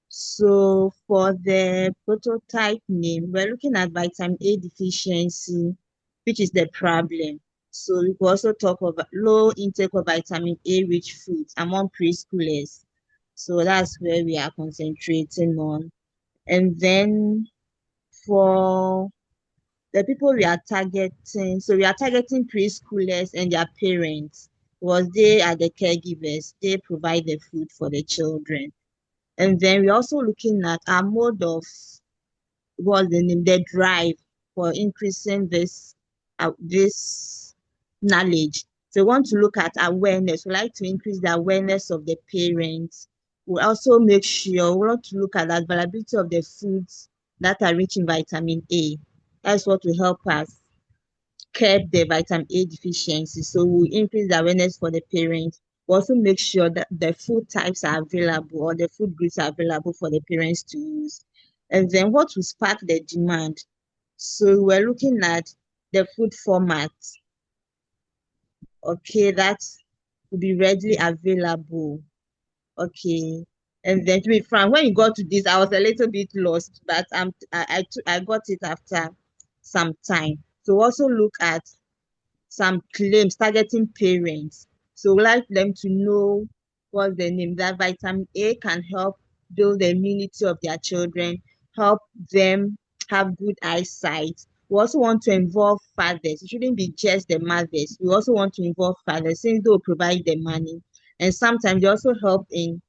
So for the prototype name, we're looking at vitamin A deficiency, which is the problem. So we could also talk about low intake of vitamin A rich foods among preschoolers. So that's where we are concentrating on. And then for the people we are targeting, so we are targeting preschoolers and their parents, because they are the caregivers. They provide the food for the children. And then we're also looking at our mode of what's the name, the drive for increasing this knowledge. So we want to look at awareness. We like to increase the awareness of the parents. We also make sure we want to look at the availability of the foods that are rich in vitamin A. That's what will help us curb the vitamin A deficiency. So we increase the awareness for the parents. We also make sure that the food types are available or the food groups are available for the parents to use. And then what will spark the demand? So we're looking at the food format, okay, that will be readily available. Okay. And then to be frank, when you got to this, I was a little bit lost, but I got it after some time. So also look at some claims targeting parents. So we like them to know what's the name, that vitamin A can help build the immunity of their children, help them have good eyesight. We also want to involve fathers. It shouldn't be just the mothers. We also want to involve fathers since they'll provide the money. And sometimes they also help in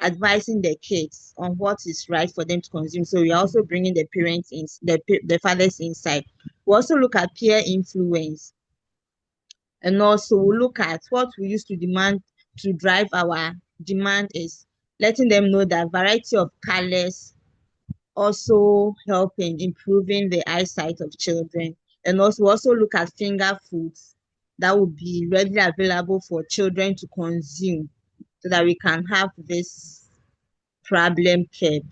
advising the kids on what is right for them to consume. So we are also bringing the parents in, the fathers inside. We also look at peer influence. And also we look at what we used to demand to drive our demand is letting them know that variety of colors also help in improving the eyesight of children. And also look at finger foods that would be readily available for children to consume so that we can have this problem curb.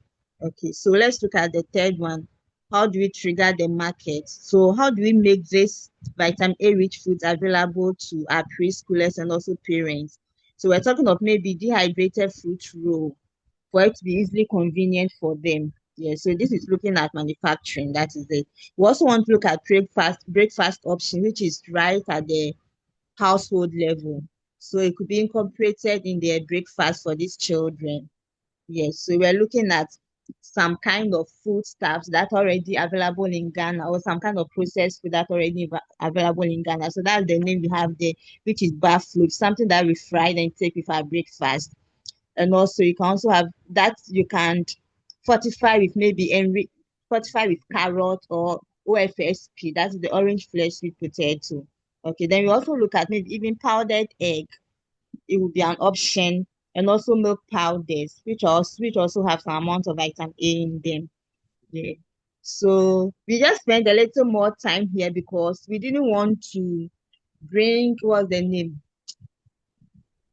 Okay, so let's look at the third one. How do we trigger the market? So how do we make this vitamin A rich foods available to our preschoolers and also parents? So we're talking of maybe dehydrated fruit roll for it to be easily convenient for them. Yeah, so this is looking at manufacturing. That is it. We also want to look at breakfast option, which is right at the household level. So it could be incorporated in their breakfast for these children. Yes, so we're looking at some kind of foodstuffs that already available in Ghana, or some kind of processed food that already available in Ghana. So that's the name we have there, which is bar float, something that we fry and take with our breakfast. And also you can also have that you can fortify with maybe fortify with carrot or OFSP, that's the orange flesh sweet potato. Okay, then we also look at maybe even powdered egg. It would be an option, and also milk powders, which also have some amount of vitamin A in them. Yeah. So we just spent a little more time here because we didn't want to bring, what's the name?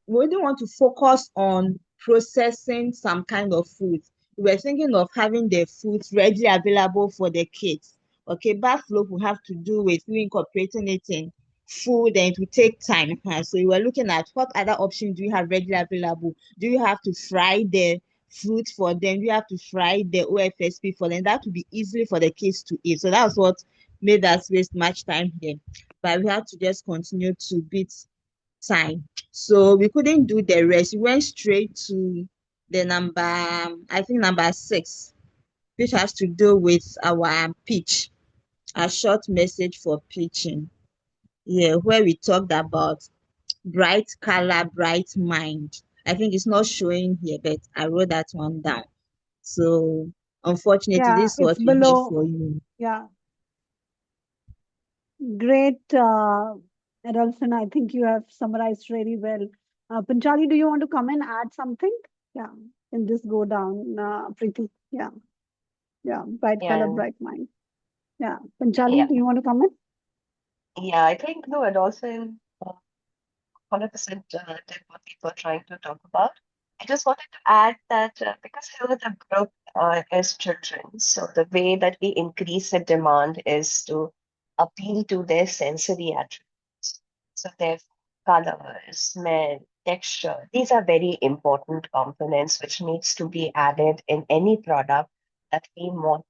We didn't want to focus on processing some kind of food. We were thinking of having the foods readily available for the kids. Okay, backflow will have to do with you incorporating it in food, and it will take time. So we were looking at what other options do you have readily available? Do you have to fry the fruit for them? Do you have to fry the OFSP for them? That would be easily for the kids to eat. So that's what made us waste much time here. But we have to just continue to beat time. So we couldn't do the rest. We went straight to the number, I think number 6, which has to do with our pitch, a short message for pitching. Yeah, where we talked about bright color, bright mind. I think it's not showing here, but I wrote that one down. So unfortunately, Yeah, this is what it's we have below. for you. Yeah, great, Adolphin. I think you have summarized really well. Panchali, do you want to come and add something? Yeah, and just go down, Preeti. Yeah, yeah, bright color, Yeah, bright mind. Yeah, Panchali, yeah, do you want to come in? yeah. I think no, and also in 100% did what we were trying to talk about. I just wanted to add that because here the group is children, so the way that we increase the demand is to appeal to their sensory attributes. So their color, smell, texture, these are very important components which needs to be added in any product that we want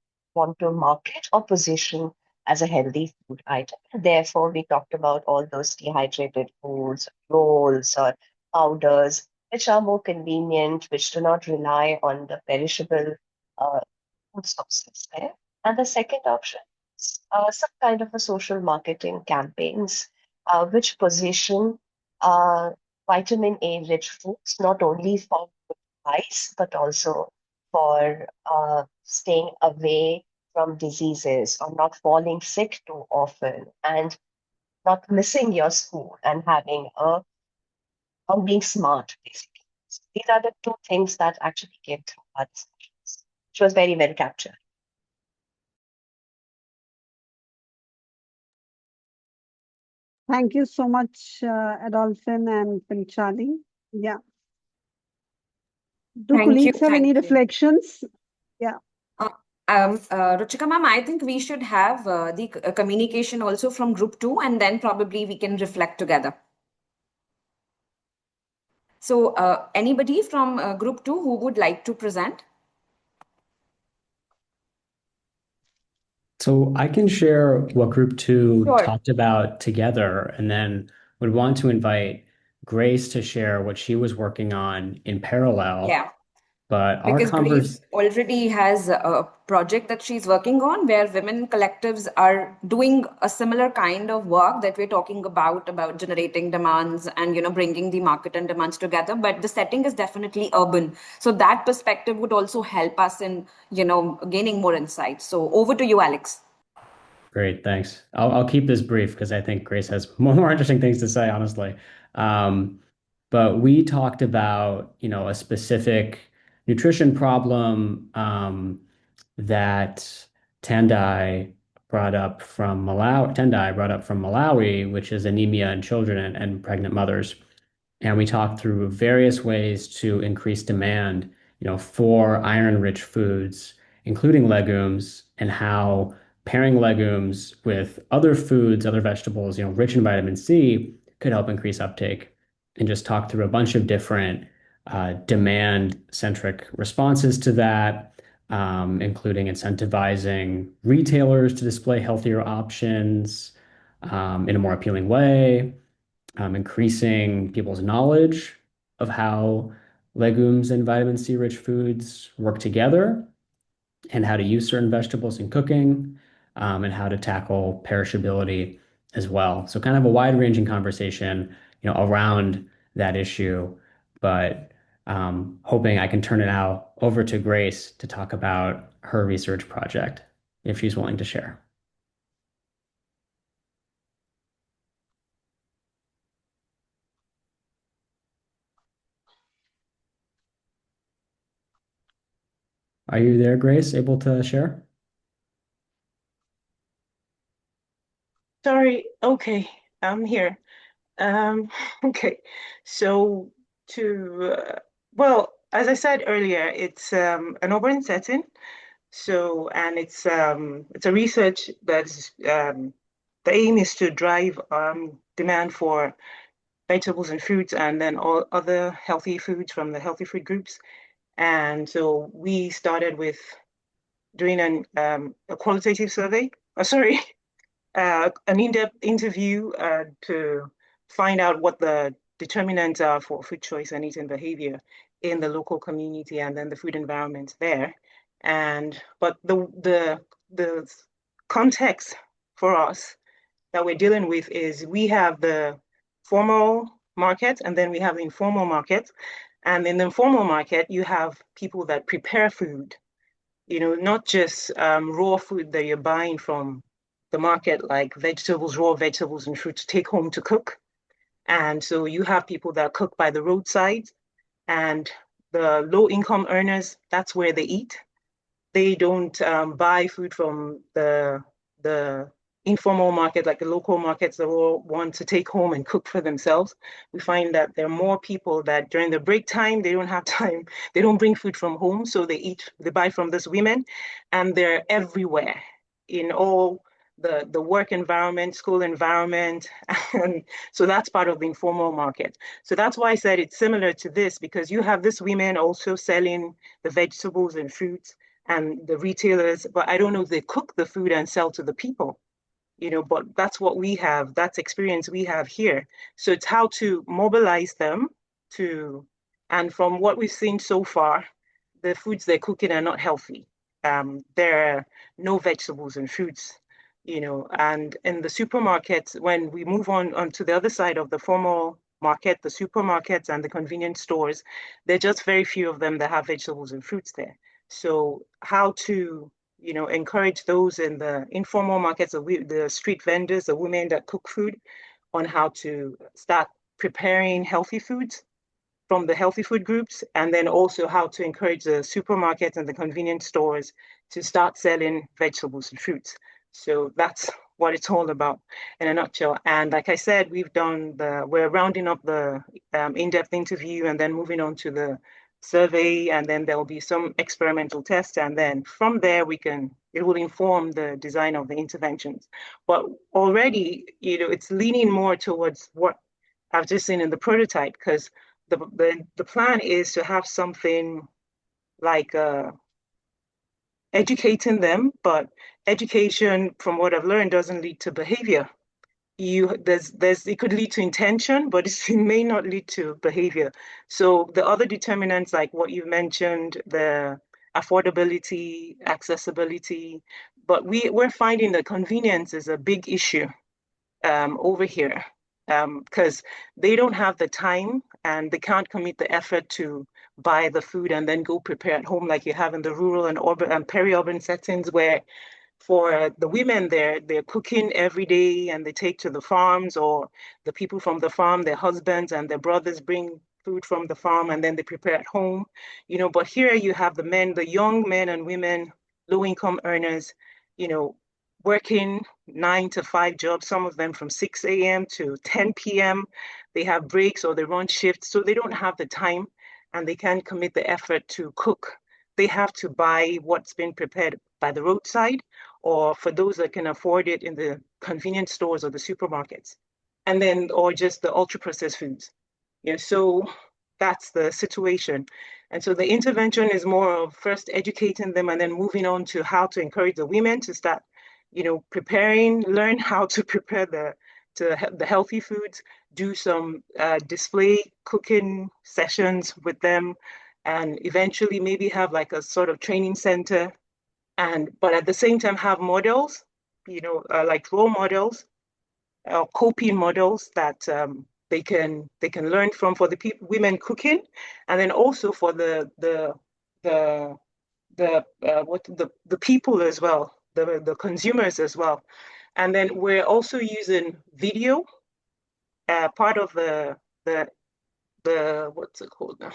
to market or position as a healthy food item. Therefore, we talked about all those dehydrated foods, rolls, or powders, which are more convenient, which do not rely on the perishable uh, food sources there. And the second option is some kind of a social marketing campaigns, which position uh, vitamin A rich foods not only for eyes, but also for staying away from diseases or not falling sick too often and not missing your school and having a on being smart basically. So these are the two things that actually came through our discussions, which was very well captured. Thank you so much, Adolphin and Panchali. Yeah. Do Thank you. colleagues have any Thank you. reflections? Yeah. Uh, Ruchika ma'am, I think we should have the communication also from group 2, and then probably we can reflect together. So, anybody from group 2 who would like to present? So I can share what group 2 Sure. talked about together, and then would want to invite Grace to share what she was working on in parallel. Yeah. But our Because Grace already has a project that she's working on where women collectives are doing a similar kind of work that we're talking about generating demands and, bringing the market and demands together. But the setting is definitely urban. So that perspective would also help us in, gaining more insights. So over to you, Alex. Great, thanks. I'll keep this brief because I think Grace has more interesting things to say, honestly. But we talked about, a specific nutrition problem that Tendai brought up from Malawi, which is anemia in children and pregnant mothers. And we talked through various ways to increase demand, for iron-rich foods, including legumes, and how pairing legumes with other foods, other vegetables, rich in vitamin C could help increase uptake. And just talk through a bunch of different demand-centric responses to that, including incentivizing retailers to display healthier options in a more appealing way, increasing people's knowledge of how legumes and vitamin C rich foods work together, and how to use certain vegetables in cooking, and how to tackle perishability as well. So kind of a wide-ranging conversation, around that issue, but hoping I can turn it now over to Grace to talk about her research project, if she's willing to share. Are you there, Grace, able to share? Sorry, okay, I'm here. Okay, so well, as I said earlier, it's an urban setting. So, and it's a research that's the aim is to drive demand for vegetables and fruits, and then all other healthy foods from the healthy food groups. And so we started with doing a qualitative survey. Sorry, an in-depth interview to find out what the determinants are for food choice and eating behavior in the local community and then the food environment there. But the context for us that we're dealing with is we have the formal market and then we have the informal market. And in the informal market, you have people that prepare food, not just raw food that you're buying from the market, like vegetables, raw vegetables and fruits, take home to cook. And so you have people that cook by the roadside, and the low income earners, that's where they eat. They don't buy food from the informal market, like the local markets that all want to take home and cook for themselves. We find that there are more people that during the break time, they don't have time, they don't bring food from home, so they buy from these women, and they're everywhere in all the work environment, school environment. And so that's part of the informal market. So that's why I said it's similar to this, because you have these women also selling the vegetables and fruits and the retailers, but I don't know if they cook the food and sell to the people, but that's what we have, that's experience we have here. So it's how to mobilize them and from what we've seen so far, the foods they're cooking are not healthy. There are no vegetables and fruits, and in the supermarkets, when we move on to the other side of the formal market, the supermarkets and the convenience stores, there are just very few of them that have vegetables and fruits there. So how to, encourage those in the informal markets, the street vendors, the women that cook food, on how to start preparing healthy foods from the healthy food groups, and then also how to encourage the supermarkets and the convenience stores to start selling vegetables and fruits. So that's what it's all about in a nutshell. And like I said, we're rounding up the in-depth interview and then moving on to the survey, and then there'll be some experimental tests. And then from there, it will inform the design of the interventions. But already, it's leaning more towards what I've just seen in the prototype, because the plan is to have something like educating them, but education, from what I've learned, doesn't lead to behavior. It could lead to intention, but it may not lead to behavior. So the other determinants, like what you mentioned, the affordability, accessibility, but we're finding that convenience is a big issue over here, because they don't have the time and they can't commit the effort to buy the food and then go prepare at home like you have in the rural and urban and peri-urban settings, where for the women there, they're cooking every day and they take to the farms, or the people from the farm, their husbands and their brothers bring food from the farm and then they prepare at home. But here you have the young men and women, low income earners, working 9 to 5 jobs, some of them from 6 a.m. to 10 p.m. They have breaks or they run shifts, so they don't have the time and they can't commit the effort to cook. They have to buy what's been prepared by the roadside, or for those that can afford it, in the convenience stores or the supermarkets, and then, or just the ultra processed foods. So that's the situation. And so the intervention is more of first educating them and then moving on to how to encourage the women to start, learn how to prepare the healthy foods, do some display cooking sessions with them, and eventually maybe have like a sort of training center but at the same time have models, like role models, coping models that they can learn from for the women cooking, and then also for the people as well, the consumers as well. And then we're also using video, part of the what's it called now?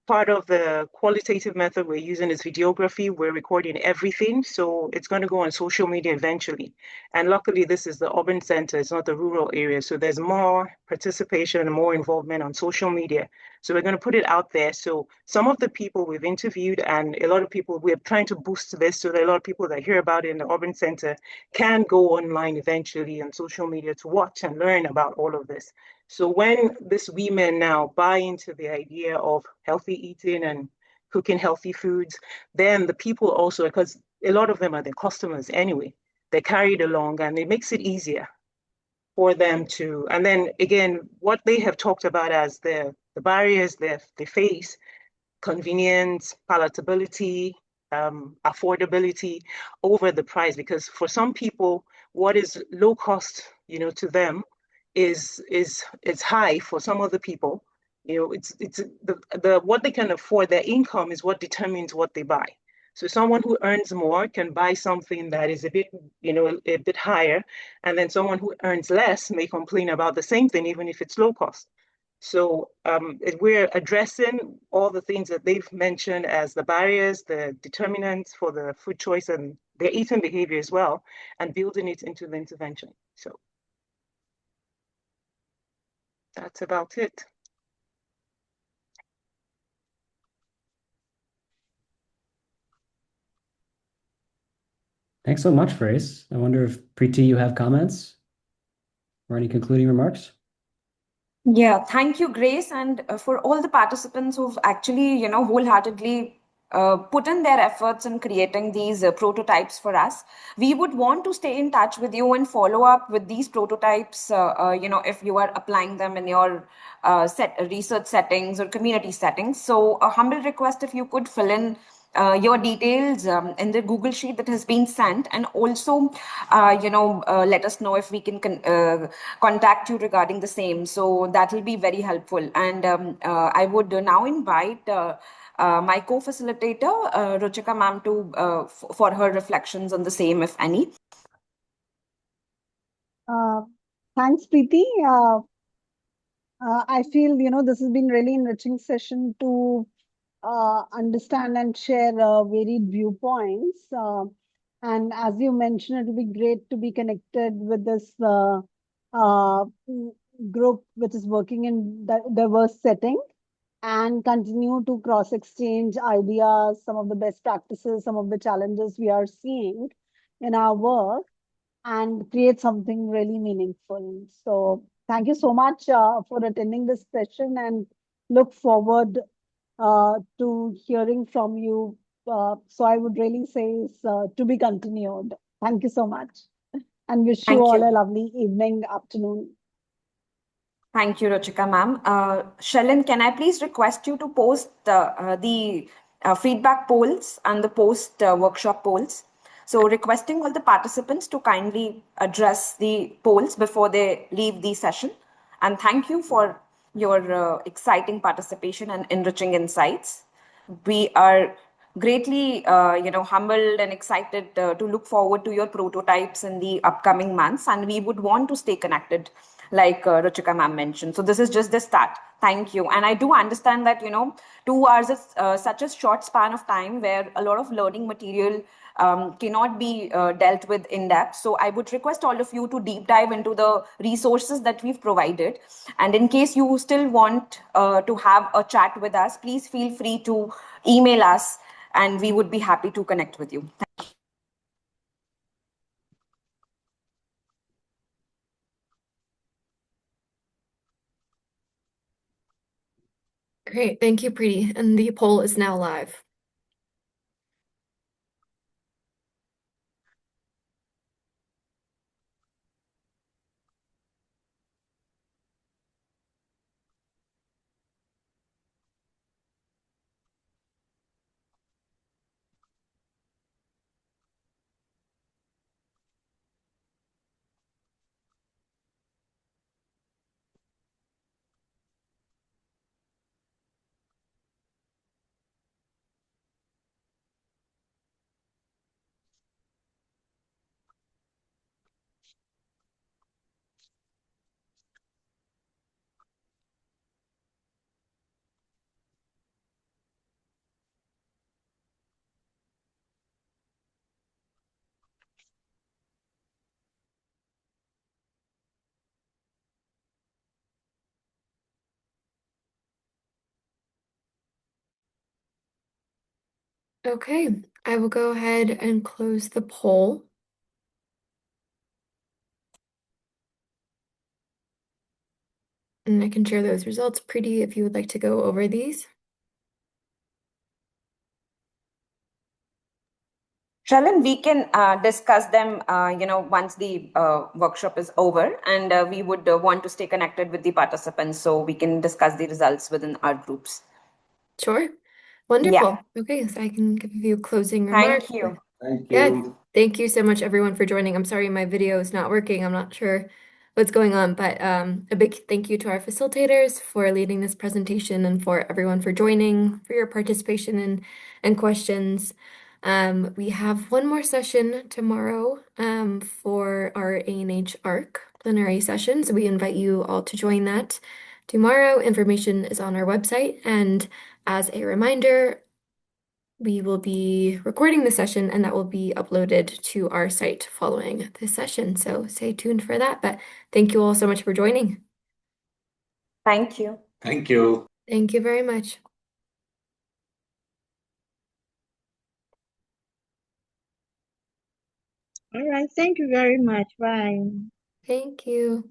Part of the qualitative method we're using is videography. We're recording everything. So it's going to go on social media eventually. And luckily, this is the urban center. It's not the rural area. So there's more participation and more involvement on social media. So we're going to put it out there. So some of the people we've interviewed and a lot of people, we're trying to boost this so that a lot of people that hear about it in the urban center can go online eventually on social media to watch and learn about all of this. So when these women now buy into the idea of healthy eating and cooking healthy foods, then the people also, because a lot of them are their customers anyway, they're carried along and it makes it easier for them to, and then again, what they have talked about as the barriers they face, convenience, palatability, affordability over the price. Because for some people, what is low cost, to them is high for some other people. It's the what they can afford, their income is what determines what they buy. So someone who earns more can buy something that is a bit, a bit higher, and then someone who earns less may complain about the same thing, even if it's low cost. So we're addressing all the things that they've mentioned as the barriers, the determinants for the food choice and their eating behavior as well, and building it into the intervention. So that's about it. Thanks so much, Grace. I wonder if Preeti, you have comments or any concluding remarks? Yeah, thank you, Grace, and for all the participants who've actually, wholeheartedly put in their efforts in creating these prototypes for us. We would want to stay in touch with you and follow up with these prototypes, if you are applying them in your research settings or community settings. So a humble request if you could fill in your details in the Google Sheet that has been sent, and also, let us know if we can contact you regarding the same. So that will be very helpful. And I would now invite my co-facilitator, Ruchika ma'am, to for her reflections on the same, if any. Thanks, Preeti. I feel, this has been really enriching session to understand and share varied viewpoints. And as you mentioned, it will be great to be connected with this uh, group which is working in diverse setting and continue to cross-exchange ideas, some of the best practices, some of the challenges we are seeing in our work, and create something really meaningful. So thank you so much for attending this session, and look forward to hearing from you. So I would really say is to be continued. Thank you so much, and wish you Thank all you. a lovely evening, afternoon. Thank you, Ruchika ma'am. Shalin, can I please request you to post the feedback polls and the post workshop polls? So requesting all the participants to kindly address the polls before they leave the session. And thank you for your exciting participation and enriching insights. We are greatly, humbled and excited to look forward to your prototypes in the upcoming months, and we would want to stay connected, like Ruchika ma'am mentioned. So this is just the start. Thank you. And I do understand that 2 hours is such a short span of time where a lot of learning material cannot be dealt with in depth. So I would request all of you to deep dive into the resources that we've provided. And in case you still want to have a chat with us, please feel free to email us and we would be happy to connect with you. Great, thank you, Preeti. And the poll is now live. Okay, I will go ahead and close the poll. And I can share those results pretty if you would like to go over these. Shalin, we can discuss them, once the workshop is over, and we would want to stay connected with the participants so we can discuss the results within our groups. Sure. Yeah. Wonderful. Okay, so I can give you closing remarks. Thank you. Thank Yeah, you. thank you so much everyone for joining. I'm sorry my video is not working. I'm not sure what's going on, but a big thank you to our facilitators for leading this presentation and for everyone for joining, for your participation and questions. We have one more session tomorrow for our A&H ARC plenary session, so we invite you all to join that tomorrow. Information is on our website, and as a reminder, we will be recording the session and that will be uploaded to our site following this session. So stay tuned for that. But thank you all so much for joining. Thank you. Thank you. Thank you very much. All right. Thank you very much. Bye. Thank you.